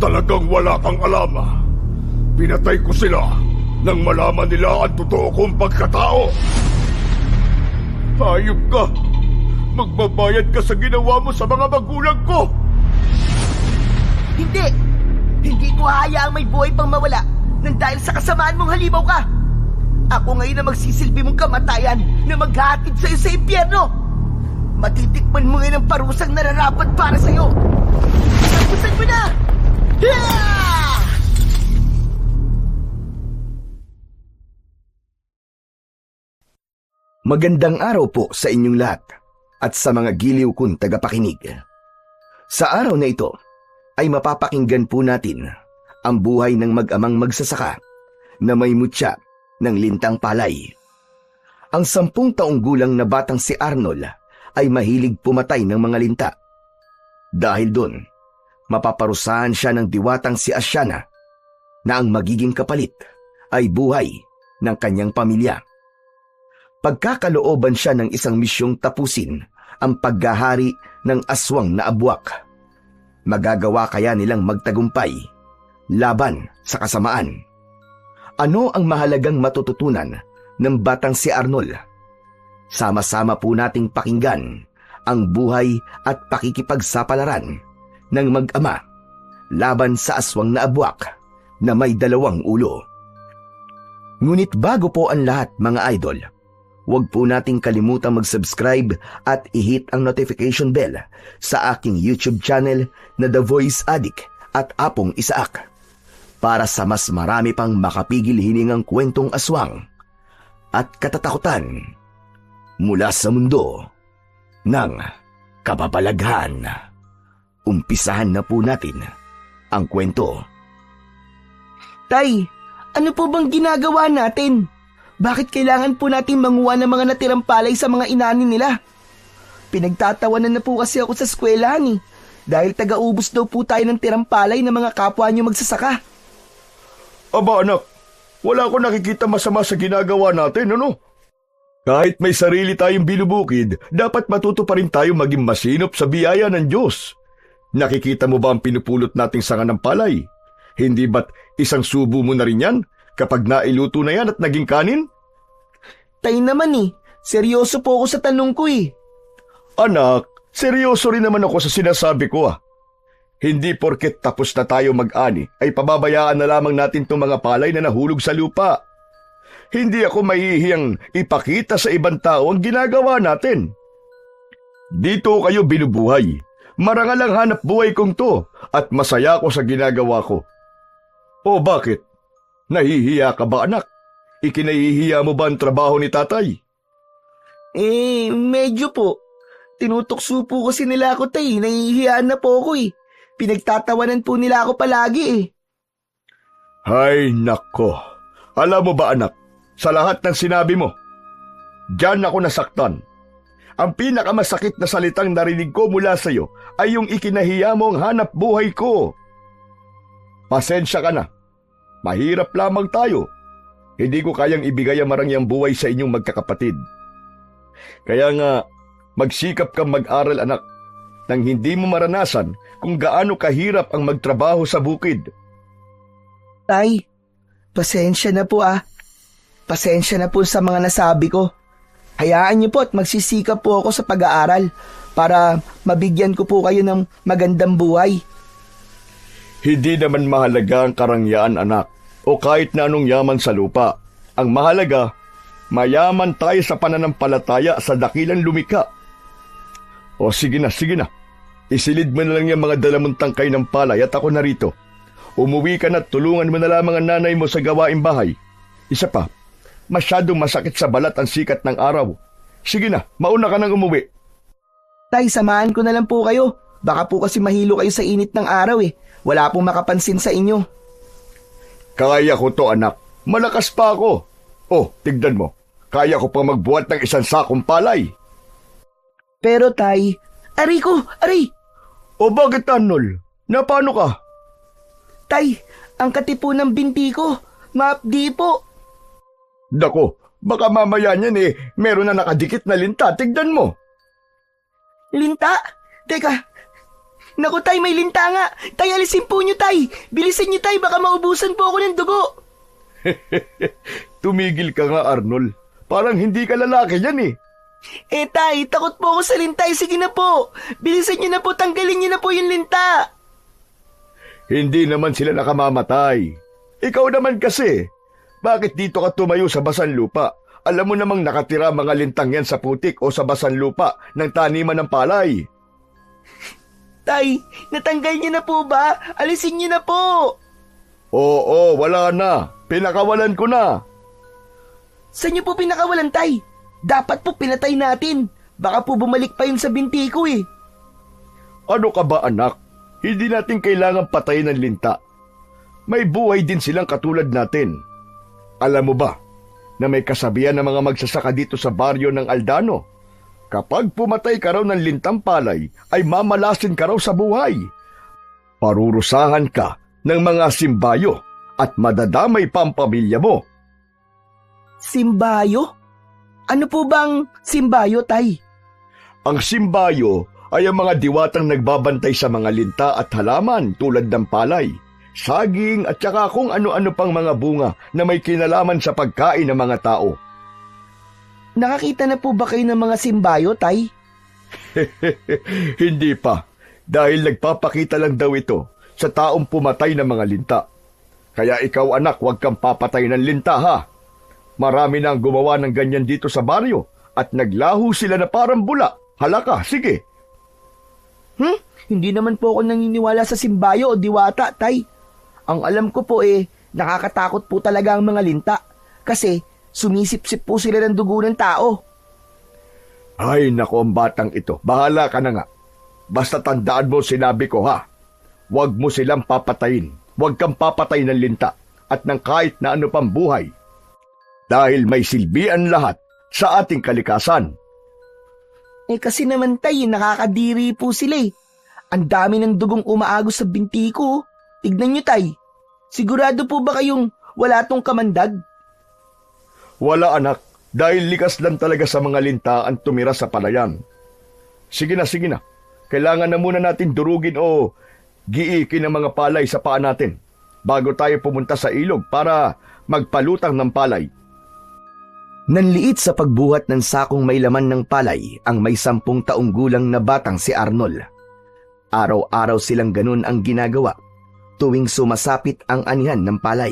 Talagang wala kang alam. Pinatay ko sila nang malaman nila ang totoo kong pagkatao. Hayop ka! Magbabayad ka sa ginawa mo sa mga magulang ko! Hindi! Hindi ko hahayaang may buhay pang mawala nang dahil sa kasamaan mong halimaw ka! Ako ngayon na magsisilbi mong kamatayan na maghahatid sa'yo sa impyerno! Matitikman mo ngayon ang parusang nararapat para sa'yo! Tapusan mo na! Yeah! Magandang araw po sa inyong lahat at sa mga giliw kong tagapakinig. Sa araw na ito ay mapapakinggan po natin ang buhay ng mag-amang magsasaka na may mutya ng lintang palay. Ang 10 taong gulang na batang si Arnold ay mahilig pumatay ng mga linta. Dahil doon, mapaparusahan siya ng diwatang si Asyana na ang magiging kapalit ay buhay ng kanyang pamilya. Pagkakalooban siya ng isang misyong tapusin ang paghahari ng aswang na abwak. Magagawa kaya nilang magtagumpay laban sa kasamaan? Ano ang mahalagang matututunan ng batang si Arnold? Sama-sama po nating pakinggan ang buhay at pakikipagsapalaran ng mag-ama laban sa aswang na abwak na may 2 ulo. Ngunit bago po ang lahat, mga idol, huwag po nating kalimutang mag-subscribe at i-hit ang notification bell sa aking YouTube channel na The Voice Addict at Apong Isaak para sa mas marami pang makapigil hiningang kwentong aswang at katatakutan mula sa mundo ng kababalaghan. Umpisahan na po natin ang kwento. Tay, ano po bang ginagawa natin? Bakit kailangan po natin manguha ng mga natirang palay sa mga inanin nila? Pinagtatawanan na po kasi ako sa eskwelahan dahil taga-ubos daw po tayo ng tirang palay ng mga kapwa niyo magsasaka. Aba anak, wala ko nakikita masama sa ginagawa natin, ano? Kahit may sarili tayong binubukid, dapat matuto pa rin tayo maging masinop sa biyaya ng Diyos. Nakikita mo ba ang pinupulot nating sanga ng palay? Hindi ba't isang subo mo na rin yan kapag nailuto na yan at naging kanin? Tay naman seryoso po ako sa tanong ko Anak, seryoso rin naman ako sa sinasabi ko Hindi porket tapos na tayo mag-ani ay pababayaan na lamang natin itong mga palay na nahulog sa lupa. Hindi ako mahihiyang ipakita sa ibang tao ang ginagawa natin. Dito kayo binubuhay. Marangal ang hanap buhay kong to at masaya ako sa ginagawa ko. O bakit? Nahihiya ka ba, anak? Ikinahihiya mo ba ang trabaho ni tatay? Medyo po. Tinutokso po kasi nila ako, tay. Nahihiyaan na po ako Pinagtatawanan po nila ako palagi Hay nako. Alam mo ba, anak, sa lahat ng sinabi mo, diyan ako nasaktan. Ang pinakamasakit na salitang narinig ko mula sa iyo ay yung ikinahiya mo ang hanap buhay ko. Pasensya ka na. Mahirap lamang tayo. Hindi ko kayang ibigay ang marangyang buhay sa inyong magkakapatid. Kaya nga, magsikap kang mag-aral, anak, nang hindi mo maranasan kung gaano kahirap ang magtrabaho sa bukid. Tay, pasensya na po Pasensya na po sa mga nasabi ko. Hayaan niyo po at magsisikap po ako sa pag-aaral para mabigyan ko po kayo ng magandang buhay. Hindi naman mahalaga ang karangyaan, anak, o kahit na anong yaman sa lupa. Ang mahalaga, mayaman tayo sa pananampalataya sa dakilang lumikha. O sige na. Isilid mo na lang yung mga dalamong tangkay ng palay at ako narito. Umuwi ka na at tulungan mo na lamang ang nanay mo sa gawaing bahay. Isa pa, masyadong masakit sa balat ang sikat ng araw. Sige na, mauna ka nang umuwi. Tay, samahan ko na lang po kayo. Baka po kasi mahilo kayo sa init ng araw Wala pong makapansin sa inyo. Kaya ko to, anak. Malakas pa ako. Oh, tignan mo. Kaya ko pa magbuhat ng 1 sakong palay. Pero tay, aray! O bakit, Arnold? Napano ka? Tay, ang katipo ng binti ko. Maapdi po. Dako, baka mamaya niyan meron na nakadikit na linta. Tignan mo. Linta? Teka, Naku tay, may linta nga. Tay, alisin po nyo tay. Bilisan nyo tay, baka maubusan po ako ng dugo. Tumigil ka nga, Arnold. Parang hindi ka lalaki yan eh. Eh tay, takot po ako sa linta. Sige na po. Bilisan nyo na po, tanggalin nyo na po yung linta. Hindi naman sila nakamamatay. Ikaw naman kasi. Bakit dito ka tumayo sa basan lupa? Alam mo namang nakatira mga lintang yan sa putik o sa basan lupa ng taniman ng palay. Tay, natanggal niyo na po ba? Alisin niyo na po. Oo, wala na. Pinakawalan ko na. Saan niyo po pinakawalan, tay? Dapat po pinatay natin. Baka po bumalik pa yun sa binti ko eh. Ano ka ba anak? Hindi natin kailangan patayin ng linta. May buhay din silang katulad natin. Alam mo ba na may kasabihan ng mga magsasaka dito sa baryo ng Aldano? Kapag pumatay ka raw ng lintang palay, ay mamalasin ka raw sa buhay. Parurusahan ka ng mga simbayo at madadamay pa ang pamilya mo. Simbayo? Ano po bang simbayo, tay? Ang simbayo ay ang mga diwatang nagbabantay sa mga linta at halaman tulad ng palay, saging at saka kung ano-ano pang mga bunga na may kinalaman sa pagkain ng mga tao. Nakakita na po ba kayo ng mga simbayo, tay? Hindi pa, dahil nagpapakita lang daw ito sa taong pumatay ng mga linta. Kaya ikaw anak, huwag kang papatay ng linta ha. Marami na ang gumawa ng ganyan dito sa baryo at naglaho sila na parang bula. Halaka, sige. Hindi naman po ako naniniwala sa simbayo o diwata, tay. Ang alam ko po nakakatakot po talaga ang mga linta. Kasi sumisip-sip po sila ng dugo ng tao. Ay nako ang batang ito, bahala ka na nga. Basta tandaan mo sinabi ko ha. Huwag mo silang papatayin. Huwag kang papatay ng linta at ng kahit na ano pang buhay. Dahil may silbian lahat sa ating kalikasan. Kasi naman tay, nakakadiri po sila eh. Ang dami ng dugong umaagos sa binti ko. Tignan nyo tay. Sigurado po ba kayong wala tong kamandag? Wala anak, dahil likas lang talaga sa mga linta ang tumira sa palayan. Sige na. Kailangan na muna natin durugin o giikin ang mga palay sa paa natin bago tayo pumunta sa ilog para magpalutang ng palay. Nanliit sa pagbuhat ng sakong may laman ng palay ang may 10 taong gulang na batang si Arnold. Araw-araw silang ganun ang ginagawa tuwing sumasapit ang anihan ng palay.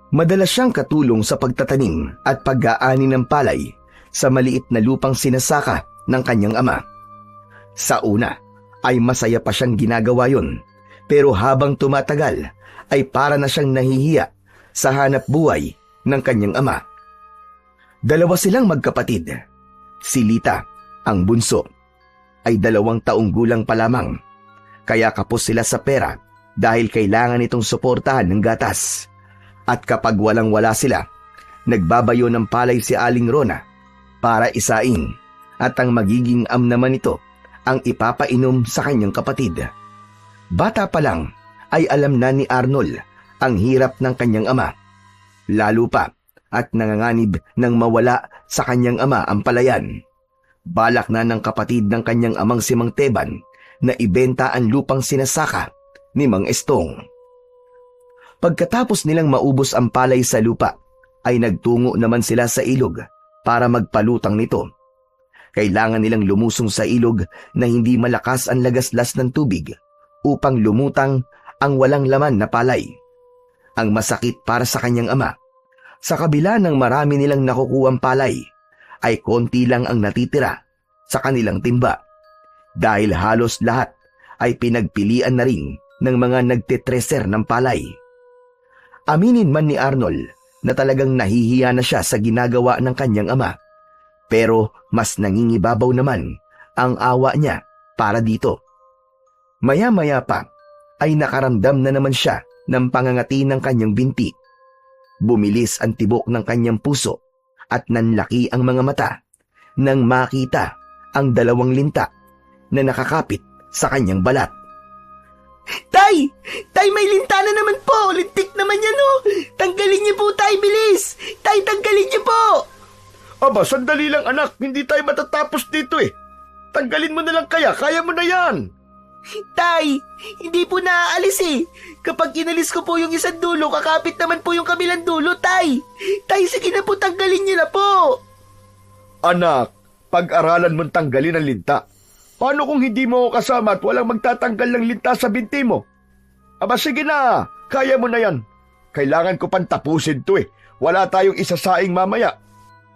Madalas siyang katulong sa pagtatanim at pag-aani ng palay sa maliit na lupang sinasaka ng kanyang ama. Sa una ay masaya pa siyang ginagawa yon, pero habang tumatagal ay para na siyang nahihiya sa hanap buhay ng kanyang ama. Dalawa silang magkapatid. Si Lita, ang bunso, ay 2 taong gulang pa lamang, kaya kapos sila sa pera dahil kailangan itong suportahan ng gatas. At kapag walang-wala sila, nagbabayo ng palay si Aling Rona para isain at ang magiging am naman ito ang ipapainom sa kanyang kapatid. Bata pa lang ay alam na ni Arnold ang hirap ng kanyang ama, lalo pa at nanganganib ng mawala sa kanyang ama ang palayan. Balak na ng kapatid ng kanyang amang si Mang Teban na ibenta ang lupang sinasaka ni Mang Estong. Pagkatapos nilang maubos ang palay sa lupa, ay nagtungo naman sila sa ilog para magpalutang nito. Kailangan nilang lumusong sa ilog na hindi malakas ang lagaslas ng tubig upang lumutang ang walang laman na palay. Ang masakit para sa kanyang ama, sa kabila ng marami nilang nakukuhang palay, ay konti lang ang natitira sa kanilang timba dahil halos lahat ay pinagpilian na rin ng mga nagtetreser ng palay. Aminin man ni Arnold na talagang nahihiya na siya sa ginagawa ng kanyang ama, pero mas nangingibabaw naman ang awa niya para dito. Maya-maya pa ay nakaramdam na naman siya ng pangangati ng kanyang binti. Bumilis ang tibok ng kanyang puso at nanlaki ang mga mata nang makita ang 2 linta na nakakapit sa kanyang balat. Tay! Tay, may linta na naman po! Lintik naman yan oh! Tanggalin niyo po, tay, bilis! Tay, tanggalin niyo po! Aba, sandali lang anak, hindi tayo matatapos dito eh. Tanggalin mo na lang kaya mo na yan. Tay, hindi po naaalis eh. Kapag inalis ko po yung isang dulo, kakapit naman po yung kabilang dulo, Tay. Tay, sige na po, tanggalin niyo na po. Anak, pag-aralan mong tanggalin ang linta. Paano kung hindi mo ako kasama at walang magtatanggal ng linta sa binti mo? Aba sige na, kaya mo na yan. Kailangan ko pang tapusin to eh. Wala tayong isasaing mamaya.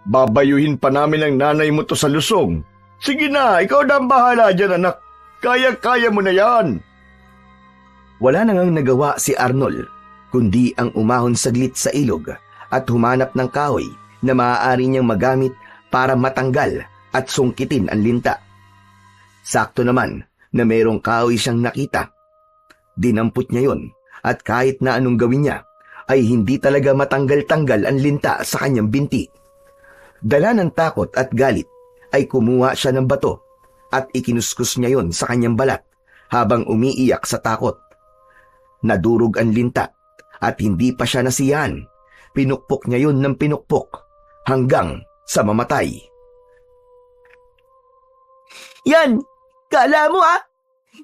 Babayuhin pa namin ang nanay mo to sa lusong. Sige na, ikaw na ang bahala dyan, anak. Kaya-kaya mo na yan. Wala nang nagawa si Arnold, kundi ang umahon saglit sa ilog at humanap ng kahoy na maaari niyang magamit para matanggal at sungkitin ang linta. Sakto naman na mayroong kahoy siyang nakita. Dinampot niya yon at kahit na anong gawin niya, ay hindi talaga matanggal-tanggal ang linta sa kanyang binti. Dala ng takot at galit, ay kumuha siya ng bato at ikinuskus niya yon sa kanyang balat habang umiiyak sa takot. Nadurog ang linta at hindi pa siya nasiyahan. Pinukpok niya yon ng pinukpok hanggang sa mamatay. Yan, kala mo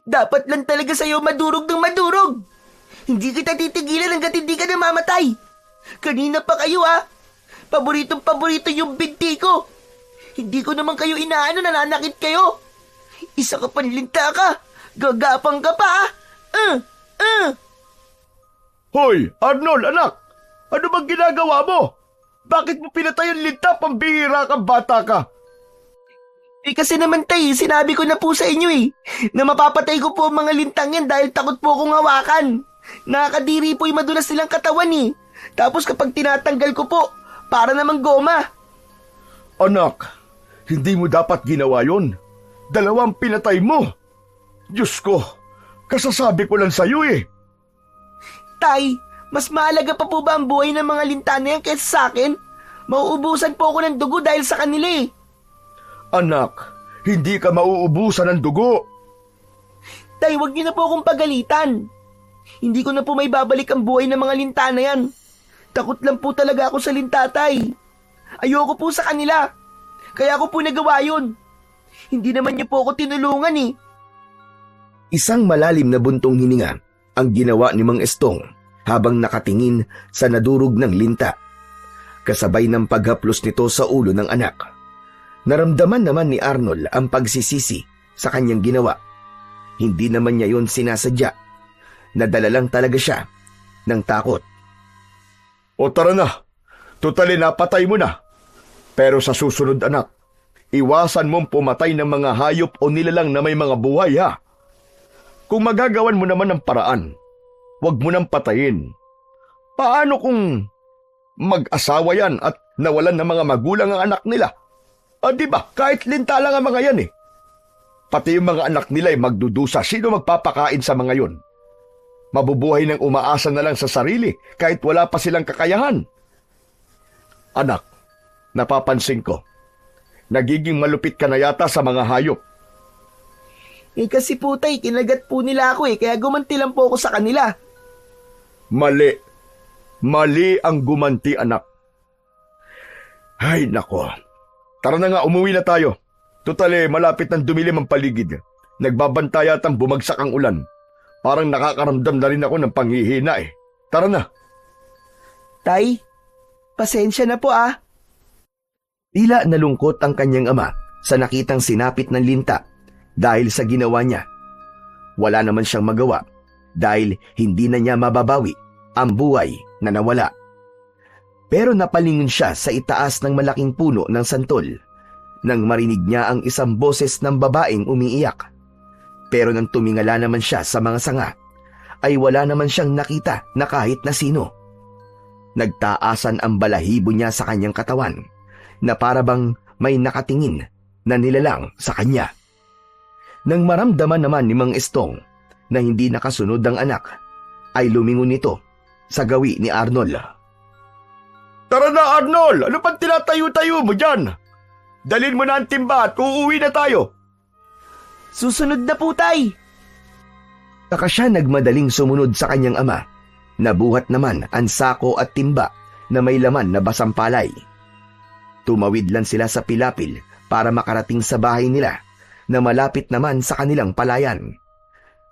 dapat lang talaga sa'yo madurog ng madurog. Hindi kita titigilan hanggat hindi ka namamatay. Kanina pa kayo paboritong-paborito yung binti ko. Hindi ko naman kayo inaano, nananakit kayo. Isa ka panlinta ka. Gagapang ka pa Hoy, Arnold, anak! Ano bang ginagawa mo? Bakit mo pinatay ang linta? Pambihira kang bata ka. Kasi naman tay, sinabi ko na po sa inyo na mapapatay ko po ang mga lintang yan dahil takot po akong hawakan. Nakakadiri po yung madulas nilang katawan Tapos kapag tinatanggal ko po, para namang goma. Anak, hindi mo dapat ginawa yun. 2 pinatay mo. Diyos ko, kasasabi ko lang sa'yo Tay, mas mahalaga pa po ba ang buhay ng mga linta na yan kaysa sa akin? Mauubusan po ako ng dugo dahil sa kanila Anak, hindi ka mauubusan ng dugo. Tay, wag niyo na po akong pagalitan. Hindi ko na po may babalik ang buhay ng mga linta na yan. Takot lang po talaga ako sa linta, Tay. Ayoko po sa kanila. Kaya ako po nagawa yun. Hindi naman niyo po ako tinulungan Isang malalim na buntong hininga ang ginawa ni Mang Estong habang nakatingin sa nadurog ng linta. Kasabay ng paghaplos nito sa ulo ng anak. Naramdaman naman ni Arnold ang pagsisisi sa kanyang ginawa. Hindi naman niya yon sinasadya. Nadala lang talaga siya ng takot. O tara na, tutali napatay mo na. Pero sa susunod anak, iwasan mong pumatay ng mga hayop o nilalang na may mga buhay Kung magagawan mo naman ng paraan, huwag mo nang patayin. Paano kung mag-asawa yan at nawalan ng mga magulang ang anak nila? Di ba, kahit linta lang ang mga yan Pati yung mga anak nila ay magdudusa. Sino magpapakain sa mga yon? Mabubuhay ng umaasa na lang sa sarili kahit wala pa silang kakayahan. Anak, napapansin ko, nagiging malupit ka na yata sa mga hayop. Kasi po tay, kinagat po nila ako kaya gumanti lang po ako sa kanila. Mali. Mali ang gumanti, anak. Ay, nako. Tara na nga, umuwi na tayo. Tutali, malapit ng dumilim ang paligid. Nagbabanta yatang bumagsak ang ulan. Parang nakakaramdam na rin ako ng panghihina Tara na. Tay, pasensya na po Tila nalungkot ang kanyang ama sa nakitang sinapit ng linta dahil sa ginawa niya. Wala naman siyang magawa dahil hindi na niya mababawi ang buhay na nawala. Pero napalingon siya sa itaas ng malaking puno ng santol nang marinig niya ang isang boses ng babaeng umiiyak. Pero nang tumingala naman siya sa mga sanga, ay wala naman siyang nakita na kahit na sino. Nagtaasan ang balahibo niya sa kanyang katawan na parabang may nakatingin na nilalang sa kanya. Nang maramdaman naman ni Mang Estong na hindi nakasunod ang anak, ay lumingon nito sa gawi ni Arnold. Tara na, Arnold! Ano pang tinatayo-tayo mo dyan? Dalhin mo na ang timba at uuwi na tayo. Susunod na po, tay. Saka siya nagmadaling sumunod sa kanyang ama. Nabuhat naman ang sako at timba na may laman na basang palay. Tumawid lang sila sa pilapil para makarating sa bahay nila na malapit naman sa kanilang palayan.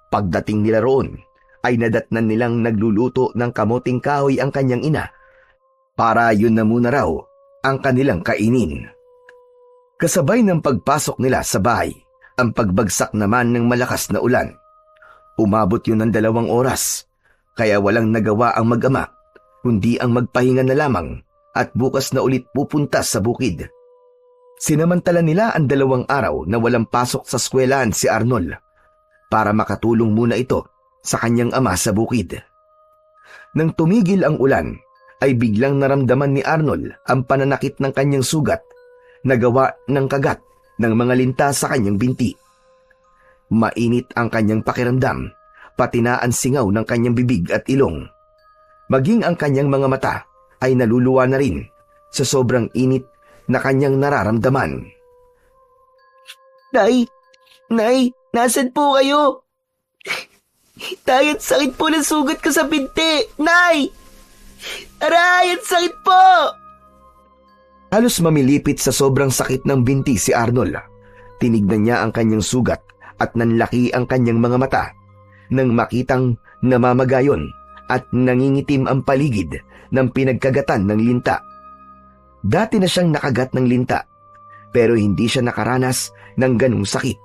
Pagdating nila roon, ay nadatnan nilang nagluluto ng kamuting kahoy ang kanyang ina, para yun na muna raw ang kanilang kainin. Kasabay ng pagpasok nila sa bahay, ang pagbagsak naman ng malakas na ulan. Umabot yun ng 2 oras, kaya walang nagawa ang mag-ama, kundi ang magpahinga na lamang at bukas na ulit pupunta sa bukid. Sinamantala nila ang 2 araw na walang pasok sa eskwelahan si Arnold para makatulong muna ito sa kanyang ama sa bukid. Nang tumigil ang ulan, ay biglang naramdaman ni Arnold ang pananakit ng kanyang sugat na gawa ng kagat ng mga linta sa kanyang binti. Mainit ang kanyang pakiramdam, pati na ang singaw ng kanyang bibig at ilong. Maging ang kanyang mga mata ay naluluwa na rin sa sobrang init na kanyang nararamdaman. Nay, nasan po kayo? Tay, ang sakit po ng sugat ko sa binti. Nay! Aray, ang sakit po! Halos mamilipit sa sobrang sakit ng binti si Arnold. Tinignan niya ang kanyang sugat at nanlaki ang kanyang mga mata nang makitang namamagayon at nangingitim ang paligid ng pinagkagatan ng linta. Dati na siyang nakagat ng linta, pero hindi siya nakaranas ng ganung sakit.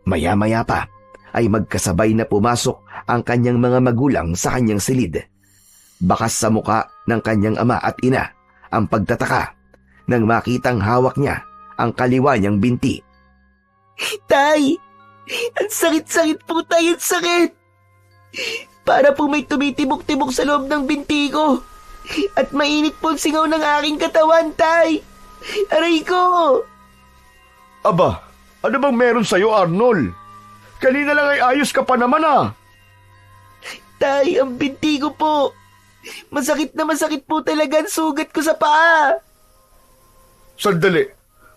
Maya-maya pa ay magkasabay na pumasok ang kanyang mga magulang sa kanyang silid. Bakas sa muka ng kanyang ama at ina ang pagtataka nang makitang hawak niya ang kaliwa niyang binti. Tay! Ang sakit-sakit po, tay! Ang sakit! Para po may tumitibok-tibok sa loob ng binti ko. At mainit po ang singaw ng aking katawan, tay! Aray ko! Aba, ano bang meron sa'yo, Arnold? Kanina lang ay ayos ka pa naman ah. Tay, ang binti ko po. Masakit na masakit po talaga ang sugat ko sa paa. Sandali,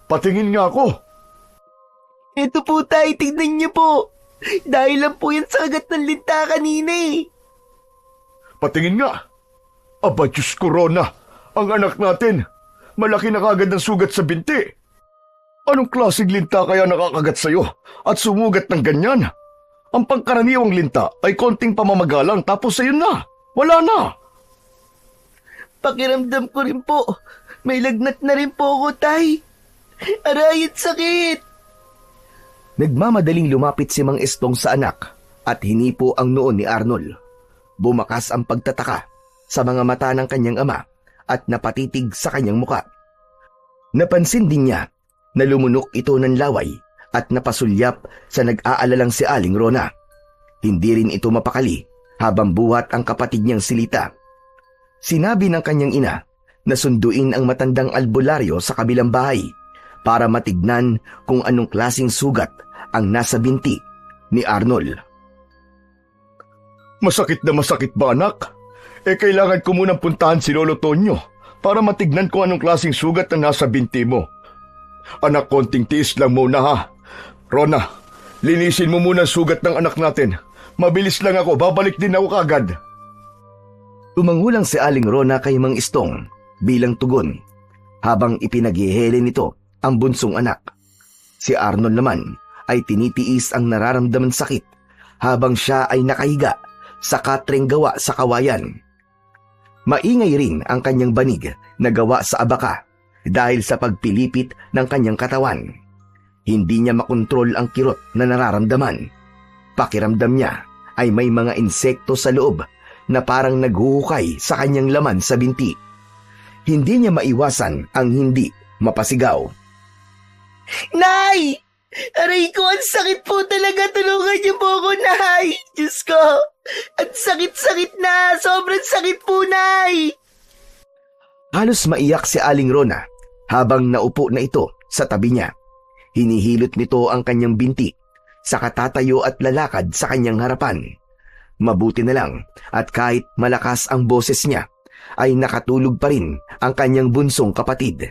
patingin nga ako. Ito po, tay, tignan niyo po. Dahil lang po yan sa kagat ng linta kanina eh. Patingin nga. Aba, Diyos ko, Rona, ang anak natin. Malaki na kagad ng sugat sa binti. Anong klaseng linta kaya nakakagat sa'yo at sumugat ng ganyan? Ang pangkaraniwang linta ay konting pamamagalang tapos ayun na. Wala na. Pakiramdam ko rin po. May lagnat na rin po ako, tay. Aray, ang sakit. Nagmamadaling lumapit si Mang Estong sa anak at hinipo ang noon ni Arnold. Bumakas ang pagtataka sa mga mata ng kanyang ama at napatitig sa kanyang muka. Napansin din niya na lumunok ito ng laway at napasulyap sa nag-aalalang si Aling Rona. Hindi rin ito mapakali habang buhat ang kapatid niyang si Lita. Sinabi ng kanyang ina na sunduin ang matandang albularyo sa kabilang bahay para matignan kung anong klaseng sugat ang nasa binti ni Arnold. Masakit na masakit ba, anak? Kailangan ko munang puntahan si Lolo Tonyo para matignan kung anong klaseng sugat na nasa binti mo. Anak, konting tiis lang muna ha. Rona, linisin mo muna ang sugat ng anak natin. Mabilis lang ako, babalik din ako kagad. Tumangulang si Aling Rona kay Mang Istong bilang tugon habang ipinaghihele nito ang bunsong anak. Si Arnold naman ay tinitiis ang nararamdaman sakit habang siya ay nakahiga sa katreng gawa sa kawayan. Maingay rin ang kanyang banig na gawa sa abaka dahil sa pagpilipit ng kanyang katawan. Hindi niya makontrol ang kirot na nararamdaman. Pakiramdam niya ay may mga insekto sa loob na parang naghuhukay sa kanyang laman sa binti. Hindi niya maiwasan ang hindi mapasigaw. Nay! Aray ko, ang sakit po talaga. Tulungan niyo po ako, Nay. Diyos ko, ang sakit-sakit na. Sobrang sakit po, Nay. Halos maiyak si Aling Rona habang naupo na ito sa tabi niya. Hinihilot nito ang kanyang binti, saka tatayo at lalakad sa kanyang harapan. Mabuti na lang at kahit malakas ang boses niya, ay nakatulog pa rin ang kanyang bunsong kapatid.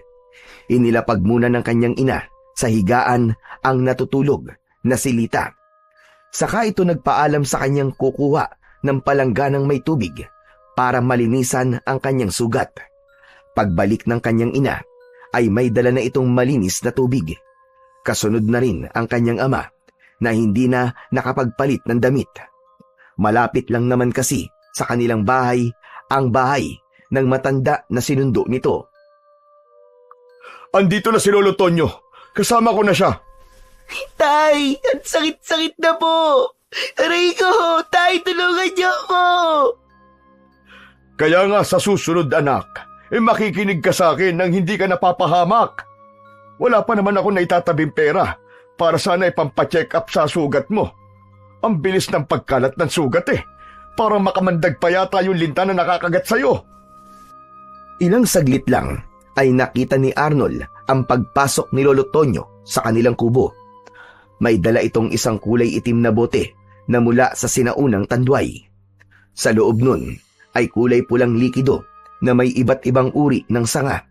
Inilapag muna ng kanyang ina sa higaan ang natutulog na si Lita. Saka ito nagpaalam sa kanyang kukuha ng palangganang may tubig para malinisan ang kanyang sugat. Pagbalik ng kanyang ina ay may dala na itong malinis na tubig. Kasunod na rin ang kanyang ama na hindi na nakapagpalit ng damit. Malapit lang naman kasi sa kanilang bahay ang bahay ng matanda na sinundo nito. Andito na si Lolo Tonyo. Kasama ko na siya. Tay, ang sakit-sakit na po. Aray ko, tay, tulungan niyo ako. Kaya nga sa susunod anak, makikinig ka sa akin nang hindi ka napapahamak. Wala pa naman ako naitatabing pera para sana ipampacheck up sa sugat mo. Ang bilis ng pagkalat ng sugat Parang makamandag pa yata yung linta na nakakagat sa'yo. Ilang saglit lang ay nakita ni Arnold ang pagpasok ni Lolo Tonyo sa kanilang kubo. May dala itong isang kulay itim na bote na mula sa sinaunang tandway. Sa loob nun ay kulay pulang likido na may iba't ibang uri ng sanga.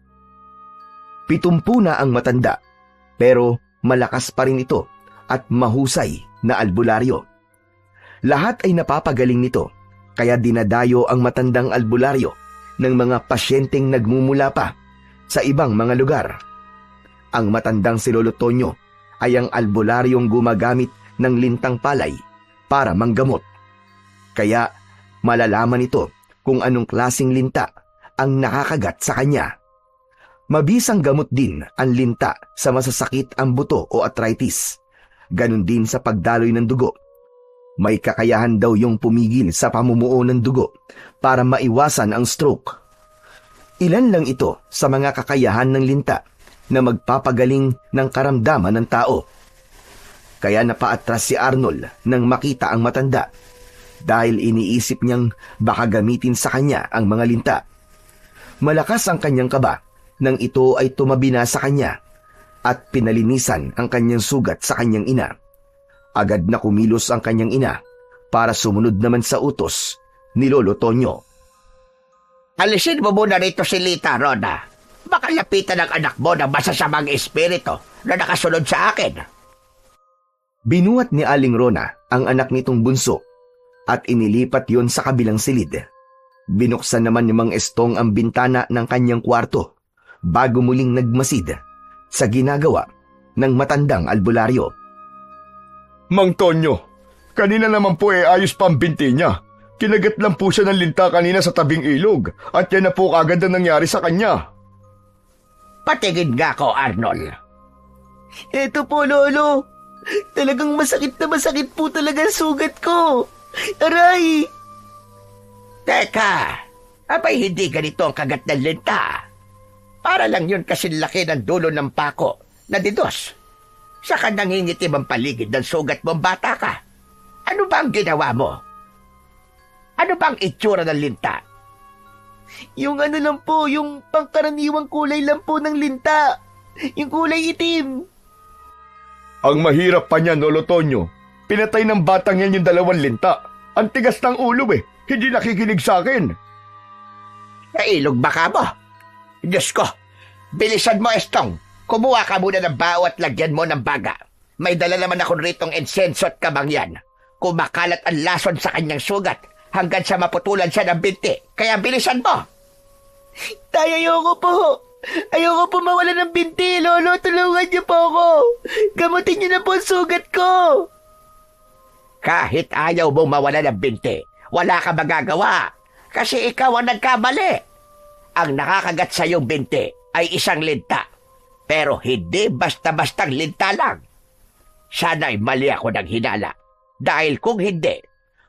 70 na ang matanda, pero malakas pa rin ito at mahusay na albularyo. Lahat ay napapagaling nito, kaya dinadayo ang matandang albularyo ng mga pasyenteng nagmumula pa sa ibang mga lugar. Ang matandang si Lolo Tonyo ay ang albularyong gumagamit ng lintang palay para manggamot. Kaya malalaman ito kung anong klaseng linta ang nakakagat sa kanya. Mabisang gamot din ang linta sa masasakit ang buto o arthritis. Ganon din sa pagdaloy ng dugo. May kakayahan daw yung pumigil sa pamumuo ng dugo para maiwasan ang stroke. Ilan lang ito sa mga kakayahan ng linta na magpapagaling ng karamdaman ng tao. Kaya napaatras si Arnold nang makita ang matanda dahil iniisip niyang baka gamitin sa kanya ang mga linta. Malakas ang kanyang kaba nang ito ay tumabi na sa kanya at pinalinisan ang kanyang sugat sa kanyang ina. Agad na kumilos ang kanyang ina para sumunod naman sa utos ni Lolo Tonyo. Alisin mo muna rito si Lita, Rona. Baka lapitan ng anak mo ng masasamang espiritu na nakasunod sa akin. Binuhat ni Aling Rona ang anak nitong bunso at inilipat yon sa kabilang silid. Binuksan naman ni Mang Estong ang bintana ng kanyang kwarto bago muling nagmasid sa ginagawa ng matandang albularyo. Mang Tonyo, kanina naman po ayos pa ang binti niya. Kinagat lang po siya ng linta kanina sa tabing ilog at yan na po kagad ang nangyari sa kanya. Patingin nga ko, Arnold. Eto po, Lolo. Talagang masakit na masakit po talaga ang sugat ko. Aray! Teka, abay hindi ganito ang kagat ng linta. Para lang yun kasi laki ng dulo ng pako na didos. Saka nangingitim ang paligid ng sugat mong bata ka. Ano ba ang ginawa mo? Ano ba ang itsura ng linta? Yung ano lang po, yung pangkaraniwang kulay lang po ng linta. Yung kulay itim. Ang mahirap pa niyan, Lolo Tonyo. Pinatay ng batang yan yung 2 linta. Ang tigas ng ulo Hindi nakikinig sa akin. Nailog ba ka mo? Diyos ko, bilisan mo, Estong. Kumuha ka muna ng bao at lagyan mo ng baga. May dala naman ako ritong insenso at kabangyan. Kumakalat ang lason sa kanyang sugat hanggang sa maputulan siya ng binti. Kaya bilisan mo. Tay, ayoko po. Ayoko po mawala ng binti, Lolo. Tulungan niyo po ako. Gamutin niyo na po ang sugat ko. Kahit ayaw mong mawala ng binti, wala ka magagawa. Kasi ikaw ang nagkamali. Ang nakakagat sa iyong binti ay isang linta. Pero hindi basta-bastang linta lang. Sana'y mali ako ng hinala. Dahil kung hindi,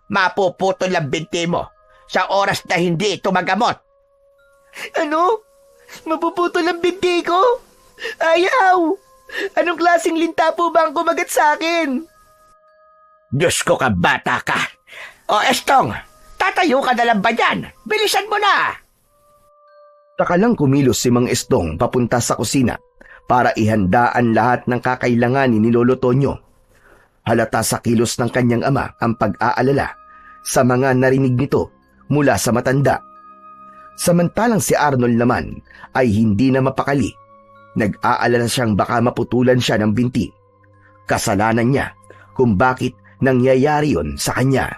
mapuputol ang binti mo sa oras na hindi ito magamot. Ano? Mapuputol ang binti ko? Ayaw! Anong klaseng linta po ba ang kumagat sa akin? Diyos ko ka, bata ka. O Estong, tatayo ka na lang ba dyan? Bilisan mo na! Takalang kumilos si Mang Estong papunta sa kusina para ihanda ang lahat ng kakailanganin ni Lolo Tonyo. Halata sa kilos ng kanyang ama ang pag-aalala sa mga narinig nito mula sa matanda. Samantalang si Arnold naman ay hindi na mapakali. Nag-aalala siyang baka maputulan siya ng binti. Kasalanan niya kung bakit nangyayari yon sa kanya.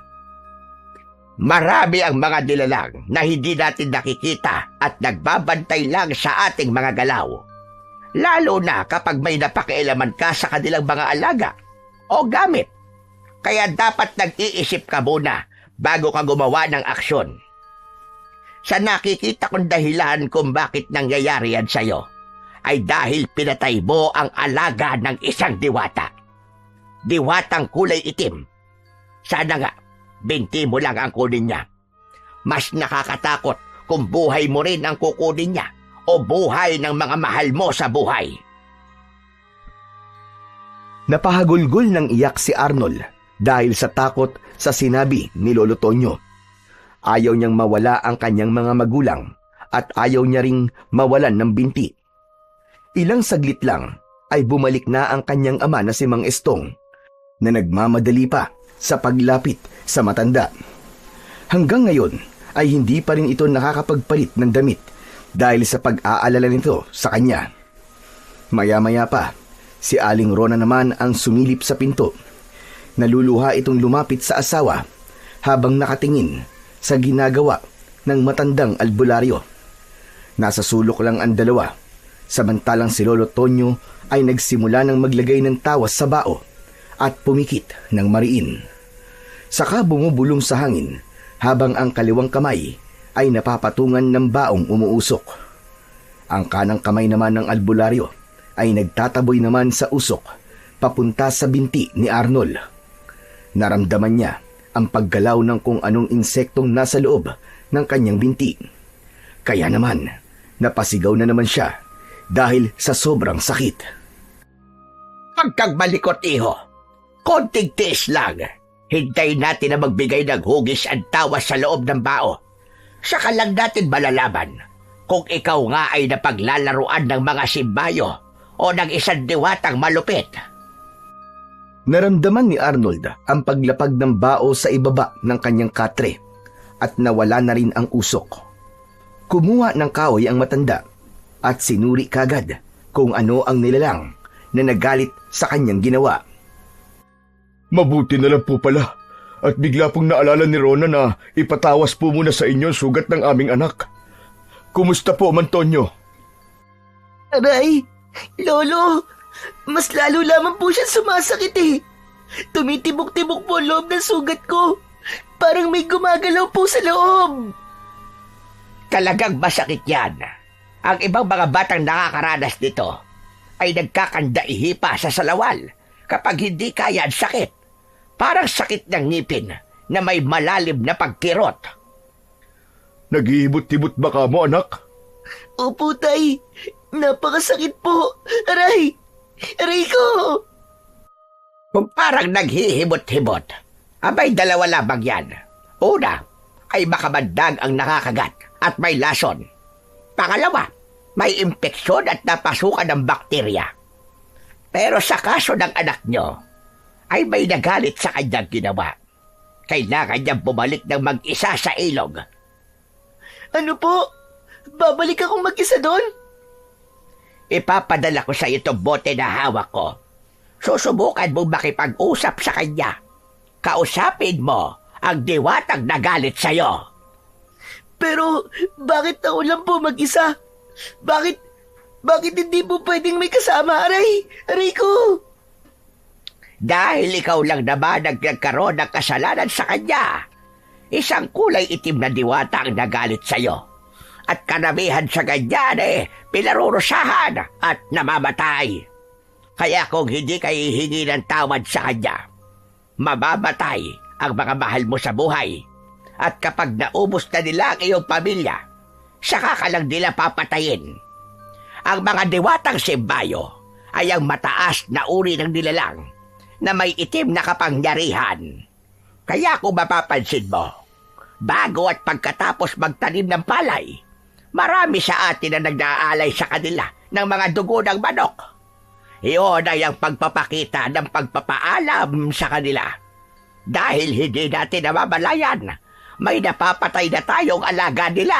Marami ang mga nilalang na hindi natin nakikita at nagbabantay lang sa ating mga galaw. Lalo na kapag may napakialaman ka sa kanilang mga alaga o gamit. Kaya dapat nag-iisip ka muna bago ka gumawa ng aksyon. Sa nakikita kong dahilan kung bakit nangyayari yan sa'yo, ay dahil pinatay mo ang alaga ng isang diwata. Diwatang kulay itim. Sana nga, binti mo lang ang kunin niya. Mas nakakatakot kung buhay mo rin ang kukunin niya o buhay ng mga mahal mo sa buhay. Napahagulgol ng iyak si Arnold dahil sa takot sa sinabi ni Lolo Tonyo. Ayaw niyang mawala ang kanyang mga magulang at ayaw niya ring mawalan ng binti. Ilang saglit lang ay bumalik na ang kanyang ama na si Mang Estong na nagmamadali pa sa paglapit sa matanda. Hanggang ngayon ay hindi pa rin ito nakakapagpalit ng damit dahil sa pag-aalala nito sa kanya. Maya-maya pa, si Aling Rona naman ang sumilip sa pinto. Naluluha itong lumapit sa asawa habang nakatingin sa ginagawa ng matandang albularyo. Nasa sulok lang ang dalawa, samantalang si Lolo Tonyo ay nagsimula ng maglagay ng tawas sa bao at pumikit ng mariin. Saka bumubulong sa hangin habang ang kaliwang kamay ay napapatungan ng baong umuusok. Ang kanang kamay naman ng albularyo ay nagtataboy naman sa usok papunta sa binti ni Arnold. Naramdaman niya ang paggalaw ng kung anong insektong nasa loob ng kanyang binti. Kaya naman, napasigaw na naman siya dahil sa sobrang sakit. Pagkagmalikot, iho. Konting tiis lang. Hintayin natin na magbigay ng hugis at tawas sa loob ng bao. Saka lang natin malalaman kung ikaw nga ay napaglalaruan ng mga simbayo o ng isang diwatang malupit. Naramdaman ni Arnold ang paglapag ng bao sa ibaba ng kanyang katre at nawala na rin ang usok. Kumuha ng kahoy ang matanda at sinuri kagad kung ano ang nilalang na nagalit sa kanyang ginawa. Mabuti na lang po pala at bigla pong naalala ni Rona na ipatawas po muna sa inyo sugat ng aming anak. Kumusta po, Mantonyo? Aray, Lolo, mas lalo lamang po siya sumasakit eh. Tumitibok-tibok po ang loob ng sugat ko. Parang may gumagalaw po sa loob. Talagang masakit yan. Ang ibang mga batang nakakaranas nito ay nagkakandaihi pa sa salawal kapag hindi kaya ang sakit. Parang sakit ng ngipin na may malalim na pagkirot. Naghihibot-hibot ba ka mo, anak? Opo, tay. Napakasakit po. Aray! Aray ko! Kung parang naghihibot-hibot, abay dalawa lamang yan. Una, ay makamandag ang nakakagat at may lason. Pangalawa, may impeksyon at napasukan ng bakterya. Pero sa kaso ng anak nyo, ay may nagalit sa kanyang ginawa. Kailangan niyang bumalik ng mag-isa sa ilog. Ano po? Babalik akong mag-isa doon? Ipapadala ko sa iyo itong bote na hawak ko. Susubukan mong makipag-usap sa kanya. Kausapin mo ang diwatang nagalit sa iyo. Pero bakit ako lang po mag-isa? Bakit hindi po pwedeng may kasama, aray? Aray ko! Dahil ikaw lang naman nagkaroon ng kasalanan sa kanya. Isang kulay itim na diwata ang nagalit sa iyo. At karamihan sa ganyan pinarurusahan at namamatay. Kaya kung hindi ka hihingi ng tawad sa kanya, mamamatay ang mga mahal mo sa buhay. At kapag naubos na nila ang iyong pamilya, saka ka lang nila papatayin. Ang mga diwatang simbayo ay ang mataas na uri ng nilalang na may itim na kapangyarihan. Kaya kung mapapansin mo, bago at pagkatapos magtanim ng palay, marami sa atin na nag-aalay sa kanila ng mga dugo ng manok. Iyon ay ang pagpapakita ng pagpapaalam sa kanila. Dahil hindi natin namamalayan, may napapatay na tayong alaga nila.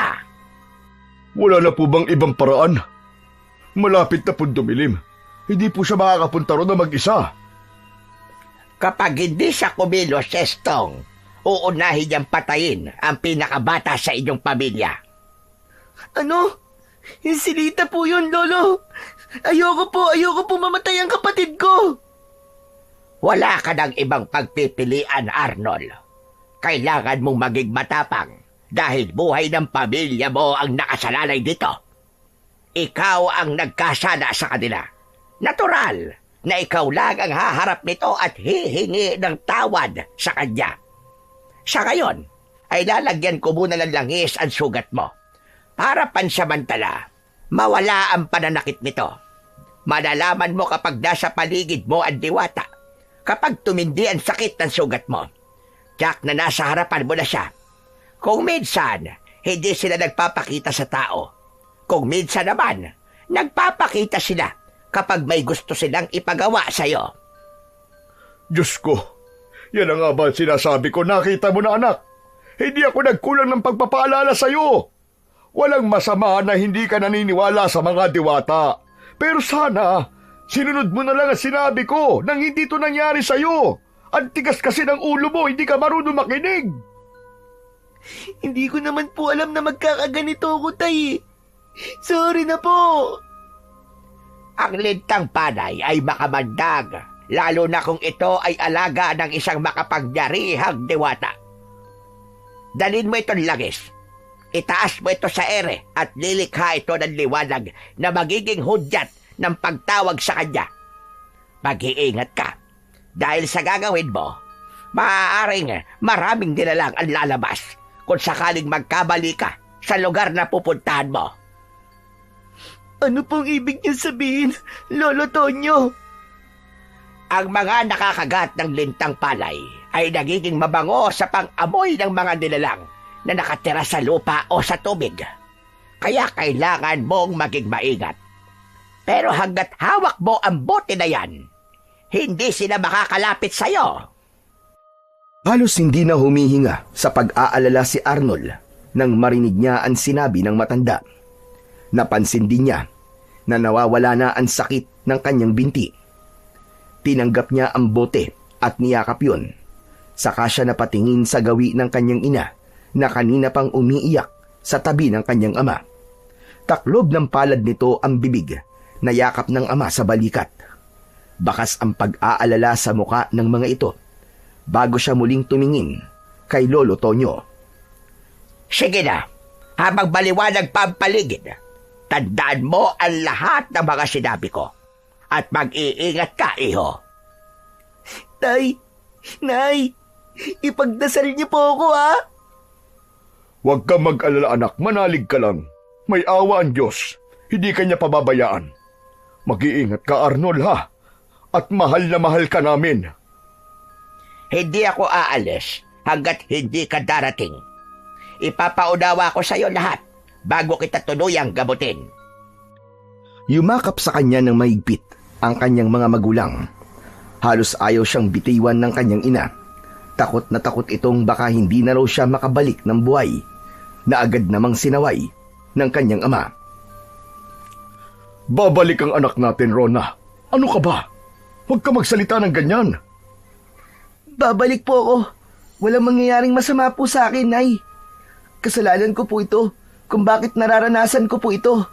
Wala na po bang ibang paraan? Malapit na po dumilim. Hindi po siya makakapunta ron na mag-isa. Kapag hindi siya kumilos, Estong, uunahin niyang patayin ang pinakabata sa inyong pamilya. Ano? Insilita po yun, Lolo. Ayoko po mamatay ang kapatid ko. Wala ka ng ibang pagpipilian, Arnold. Kailangan mong maging matapang dahil buhay ng pamilya mo ang nakasalalay dito. Ikaw ang nagkasala sa kanila. Natural na ikaw lang ang haharap nito at hihingi ng tawad sa kanya. Sa ngayon, ay lalagyan ko muna ng langis ang sugat mo para pansamantala mawala ang pananakit nito. Malalaman mo kapag nasa paligid mo ang diwata, kapag tumindi ang sakit ng sugat mo. Tiyak na nasa harapan mo na siya. Kung minsan, hindi sila nagpapakita sa tao. Kung minsan naman, nagpapakita sila kapag may gusto silang ipagawa sa'yo. Diyos ko, yan ang nga ba sinasabi ko, nakita mo na anak? Hindi ako nagkulang ng pagpapaalala sa'yo. Walang masama na hindi ka naniniwala sa mga diwata. Pero sana, sinunod mo na lang ang sinabi ko nang hindi to nangyari sa'yo. Ang tigas kasi ng ulo mo, hindi ka marunong makinig. Hindi ko naman po alam na magkakaganito ako, tay. Sorry na po. Ang lintang panay ay makamandag, lalo na kung ito ay alaga ng isang makapangyarihang diwata. Dalhin mo itong langis. Itaas mo ito sa ere at lilikha ito ng liwanag na magiging hudyat ng pagtawag sa kanya. Mag-iingat ka. Dahil sa gagawin mo, maaaring maraming nilalang ang lalabas kung sakaling magkabali ka sa lugar na pupuntahan mo. Ano pong ibig niyo sabihin, Lolo Tonyo? Ang mga nakakagat ng lintang palay ay nagiging mabango sa pang-amoy ng mga nilalang na nakatira sa lupa o sa tubig. Kaya kailangan mong maging maingat. Pero hanggat hawak mo ang bote na yan, hindi sila makakalapit sa'yo. Halos hindi na humihinga sa pag-aalala si Arnold nang marinig niya ang sinabi ng matanda. Napansin din niya na nawawala na ang sakit ng kanyang binti. Tinanggap niya ang bote at niyakap yun. Saka siya napatingin sa gawi ng kanyang ina na kanina pang umiiyak sa tabi ng kanyang ama. Taklob ng palad nito ang bibig na yakap ng ama sa balikat. Bakas ang pag-aalala sa muka ng mga ito bago siya muling tumingin kay Lolo Tonyo. Sige na, habang maliwanag pa ang paligid, tandaan mo ang lahat ng mga sinabi ko at mag-iingat ka, iho. Tay, Nay, ipagdasal niyo po ako, ha? Huwag kang mag-alala anak, manalig ka lang. May awa ang Diyos, hindi kanya pababayaan. Mag-iingat ka Arnold ha, at mahal na mahal ka namin. Hindi ako aalis hanggat hindi ka darating. Ipapaunawa ko sa iyo lahat bago kita tuluyang gamutin. Yumakap sa kanya ng mahigpit ang kanyang mga magulang. Halos ayaw siyang bitiwan ng kanyang ina. Takot na takot itong baka hindi na raw siya makabalik ng buhay, na agad namang sinaway ng kanyang ama. Babalik ang anak natin, Rona. Ano ka ba? Huwag ka magsalita ng ganyan. Babalik po ako. Walang mangyayaring masama po sa akin, Nay. Kasalanan ko po ito kung bakit nararanasan ko po ito.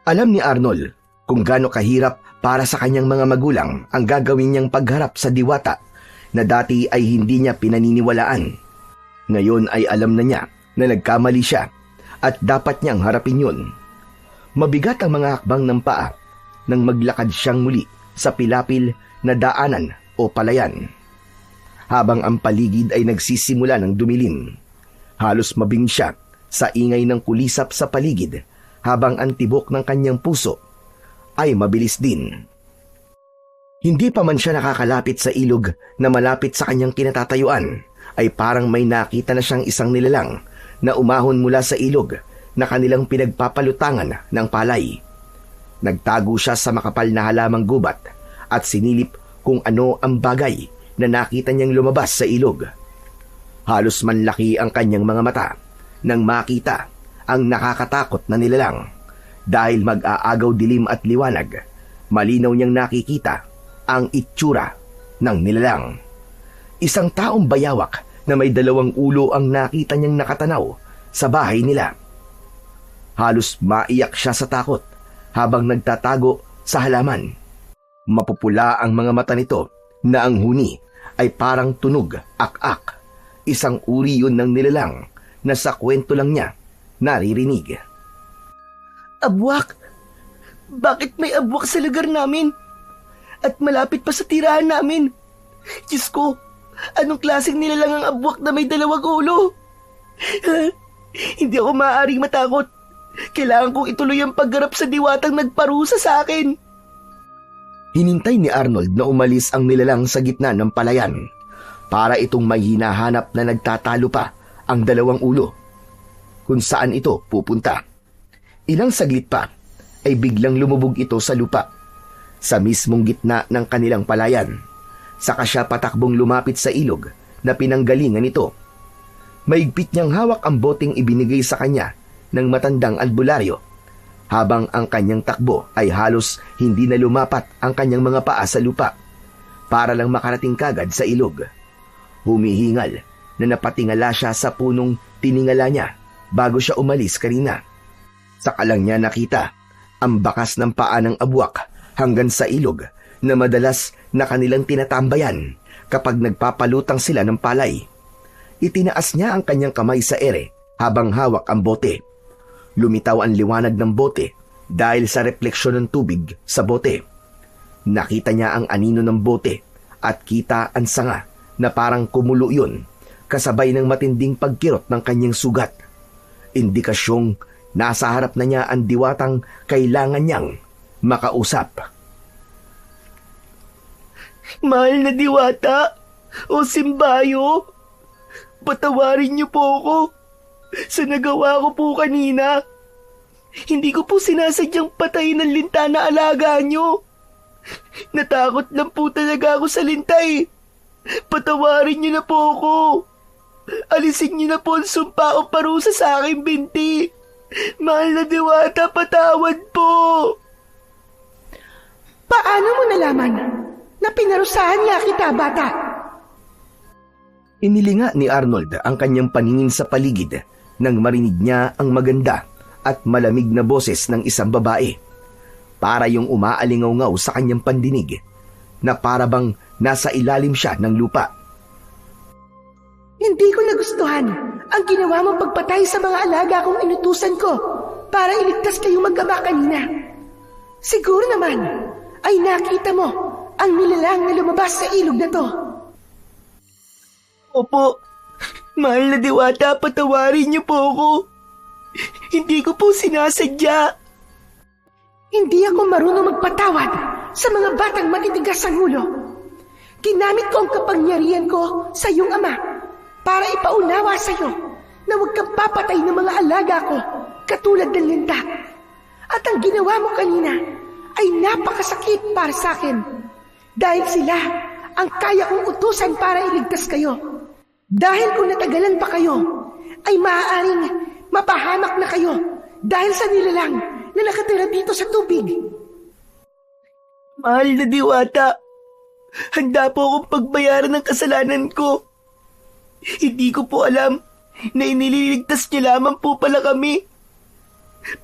Alam ni Arnold kung gaano kahirap para sa kanyang mga magulang ang gagawin niyang pagharap sa diwata na dati ay hindi niya pinaniniwalaan. Ngayon ay alam na niya na nagkamali siya at dapat niyang harapin yun. Mabigat ang mga hakbang ng paa nang maglakad siyang muli sa pilapil na daanan o palayan. Habang ang paligid ay nagsisimula ng dumilim, halos mabing siya sa ingay ng kulisap sa paligid habang ang tibok ng kanyang puso ay mabilis din. Hindi pa man siya nakakalapit sa ilog na malapit sa kanyang kinatatayuan, ay parang may nakita na siyang isang nilalang na umahon mula sa ilog na kanilang pinagpapalutangan ng palay. Nagtago siya sa makapal na halamang gubat at sinilip kung ano ang bagay na nakita niyang lumabas sa ilog. Halos manlaki ang kanyang mga mata nang makita ang nakakatakot na nilalang. Dahil mag-aagaw dilim at liwanag, malinaw niyang nakikita ang itsura ng nilalang. Isang taong bayawak na may 2 ulo ang nakita niyang nakatanaw sa bahay nila. Halos maiyak siya sa takot habang nagtatago sa halaman. Mapupula ang mga mata nito na ang huni ay parang tunog, ak-ak. Isang uri yun ng nilalang na sa kwento lang niya naririnig. Abwak! Bakit may abwak sa lugar namin? At malapit pa sa tirahan namin. Diyos ko, anong klaseng nilalang ang abwak na may dalawang ulo? Hindi ako maaaring matakot. Kailangan kong ituloy ang paggarap sa diwatang nagparusa sa akin. Hinintay ni Arnold na umalis ang nilalang sa gitna ng palayan para itong may hinahanap na nagtatalo pa ang dalawang ulo kung saan ito pupunta. Ilang saglit pa ay biglang lumubog ito sa lupa sa mismong gitna ng kanilang palayan. Saka siya patakbong lumapit sa ilog na pinanggalingan nito. Maigpit niyang hawak ang boteng ibinigay sa kanya ng matandang albularyo. Habang ang kanyang takbo ay halos hindi na lumapat ang kanyang mga paa sa lupa para lang makarating kagad sa ilog. Humihingal na napatingala siya sa punong tiningala niya bago siya umalis kanina. Saka lang niya nakita ang bakas ng paa ng abwak hanggang sa ilog na madalas na kanilang tinatambayan kapag nagpapalutang sila ng palay. Itinaas niya ang kanyang kamay sa ere habang hawak ang bote. Lumitaw ang liwanag ng bote dahil sa refleksyon ng tubig sa bote. Nakita niya ang anino ng bote at kita ang sanga na parang kumulo yun kasabay ng matinding pagkirot ng kanyang sugat. Indikasyong nasa harap na niya ang diwatang kailangan niyang makausap. Mahal na diwata o simbayo, patawarin niyo po ako sa nagawa ko po kanina. Hindi ko po sinasadyang patayin ng linta na alaga niyo. Natakot lang po talaga ako sa linta eh. Patawarin niyo na po ako. Alisin niyo na po ang sumpa o parusa sa aking binti. Mahal na diwata, patawad po. Paano mo nalaman na pinarusahan niya kita, bata? Inilinga ni Arnold ang kanyang paningin sa paligid nang marinig niya ang maganda at malamig na boses ng isang babae. Para yung umaalingaw-ngaw sa kanyang pandinig na para bang nasa ilalim siya ng lupa. Hindi ko nagustuhan ang ginawa mong pagpatay sa mga alaga kong inutusan ko para iligtas kayong mag-ama kanina. Siguro naman ay nakita mo ang nilalang na lumabas sa ilog na to. Opo, mahal na diwata, patawarin niyo po ako. Hindi ko po sinasadya. Hindi ako marunong magpatawad sa mga batang matitigas ang ulo. Ginamit ko ang kapangyarihan ko sa iyong ama para ipaunawa sa iyo na huwag kang papatay ng mga alaga ko katulad ng linta. At ang ginawa mo kanina ay napakasakit para sa akin dahil sila ang kaya kong utusan para iligtas kayo. Dahil kung natagalan pa kayo, ay maaaring mapahamak na kayo dahil sa nilalang na nakatira dito sa tubig. Mahal na diwata, handa po akong pagbayaran ng kasalanan ko. Hindi ko po alam na inililigtas niya lamang po pala kami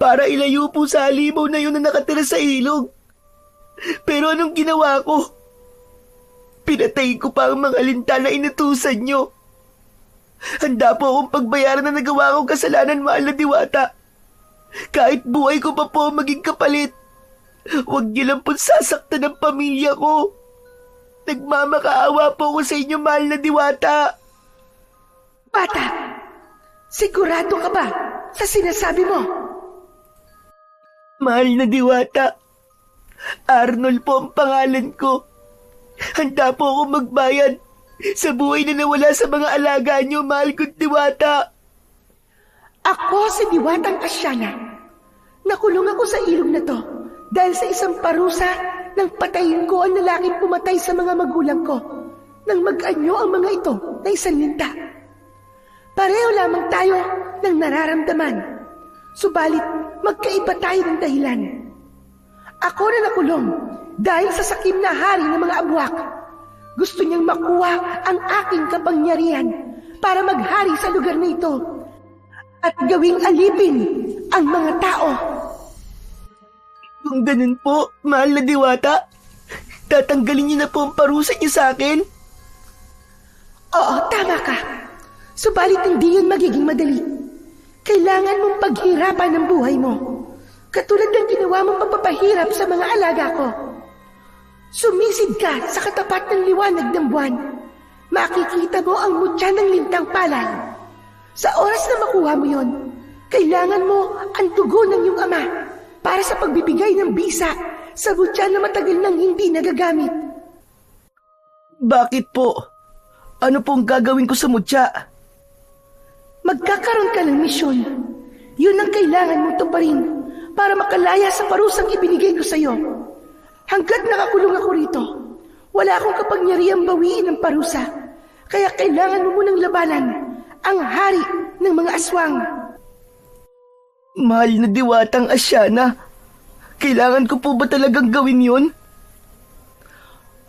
para ilayo po sa halimaw na yun na nakatira sa ilog. Pero anong ginawa ko? Pinatay ko pa ang mga linta na inutusan niyo. Handa po akong pagbayaran na nagawa kong kasalanan, mahal na diwata. Kahit buhay ko pa po maging kapalit. Huwag niyo lang po sasaktan ang pamilya ko. Nagmamakaawa po ako sa inyo, mahal na diwata. Bata, sigurado ka ba sa sinasabi mo? Mahal na diwata, Arnold po ang pangalan ko. Handa po ako magbayad sa buhay na nawala sa mga alaga niyo, mahal kong diwata. Ako si Diwatang Asyana. Nakulong ako sa ilog na to dahil sa isang parusa nang patayin ko ang lalaking pumatay sa mga magulang ko nang mag-anyo ang mga ito na isang linta. Pareho lamang tayo ng nararamdaman, subalit magkaiba tayo ng dahilan. Ako na nakulong dahil sa sakim na hari ng mga abwak. Gusto niyang makuha ang aking kapangyarihan para maghari sa lugar na ito at gawing alipin ang mga tao. Kung ganun po, mahal na diwata, Tatanggalin niyo na po ang parusa niyo sa akin? Oo, tama ka. Subalit hindi yun magiging madali. Kailangan mong paghirapan ang buhay mo. Katulad ng ginawa mong pagpapahirap sa mga alaga ko. Sumisid ka sa katapat ng liwanag ng buwan. Makikita mo ang mutya ng lintang palay. Sa oras na makuha mo yon, kailangan mo ang dugo ng iyong ama para sa pagbibigay ng bisa sa mutya na matagal nang hindi nagagamit. Bakit po? Ano pong gagawin ko sa mutya? Magkakaroon ka ng misyon. Yun ang kailangan mong tuparin para makalaya sa parusang ibinigay ko sa iyo. Hanggat nakakulong ako rito, wala akong kapangyarihang bawiin ang parusa. Kaya kailangan mo munang labanan ang hari ng mga aswang. Mahal na diwatang Asyana, kailangan ko po ba talagang gawin yun?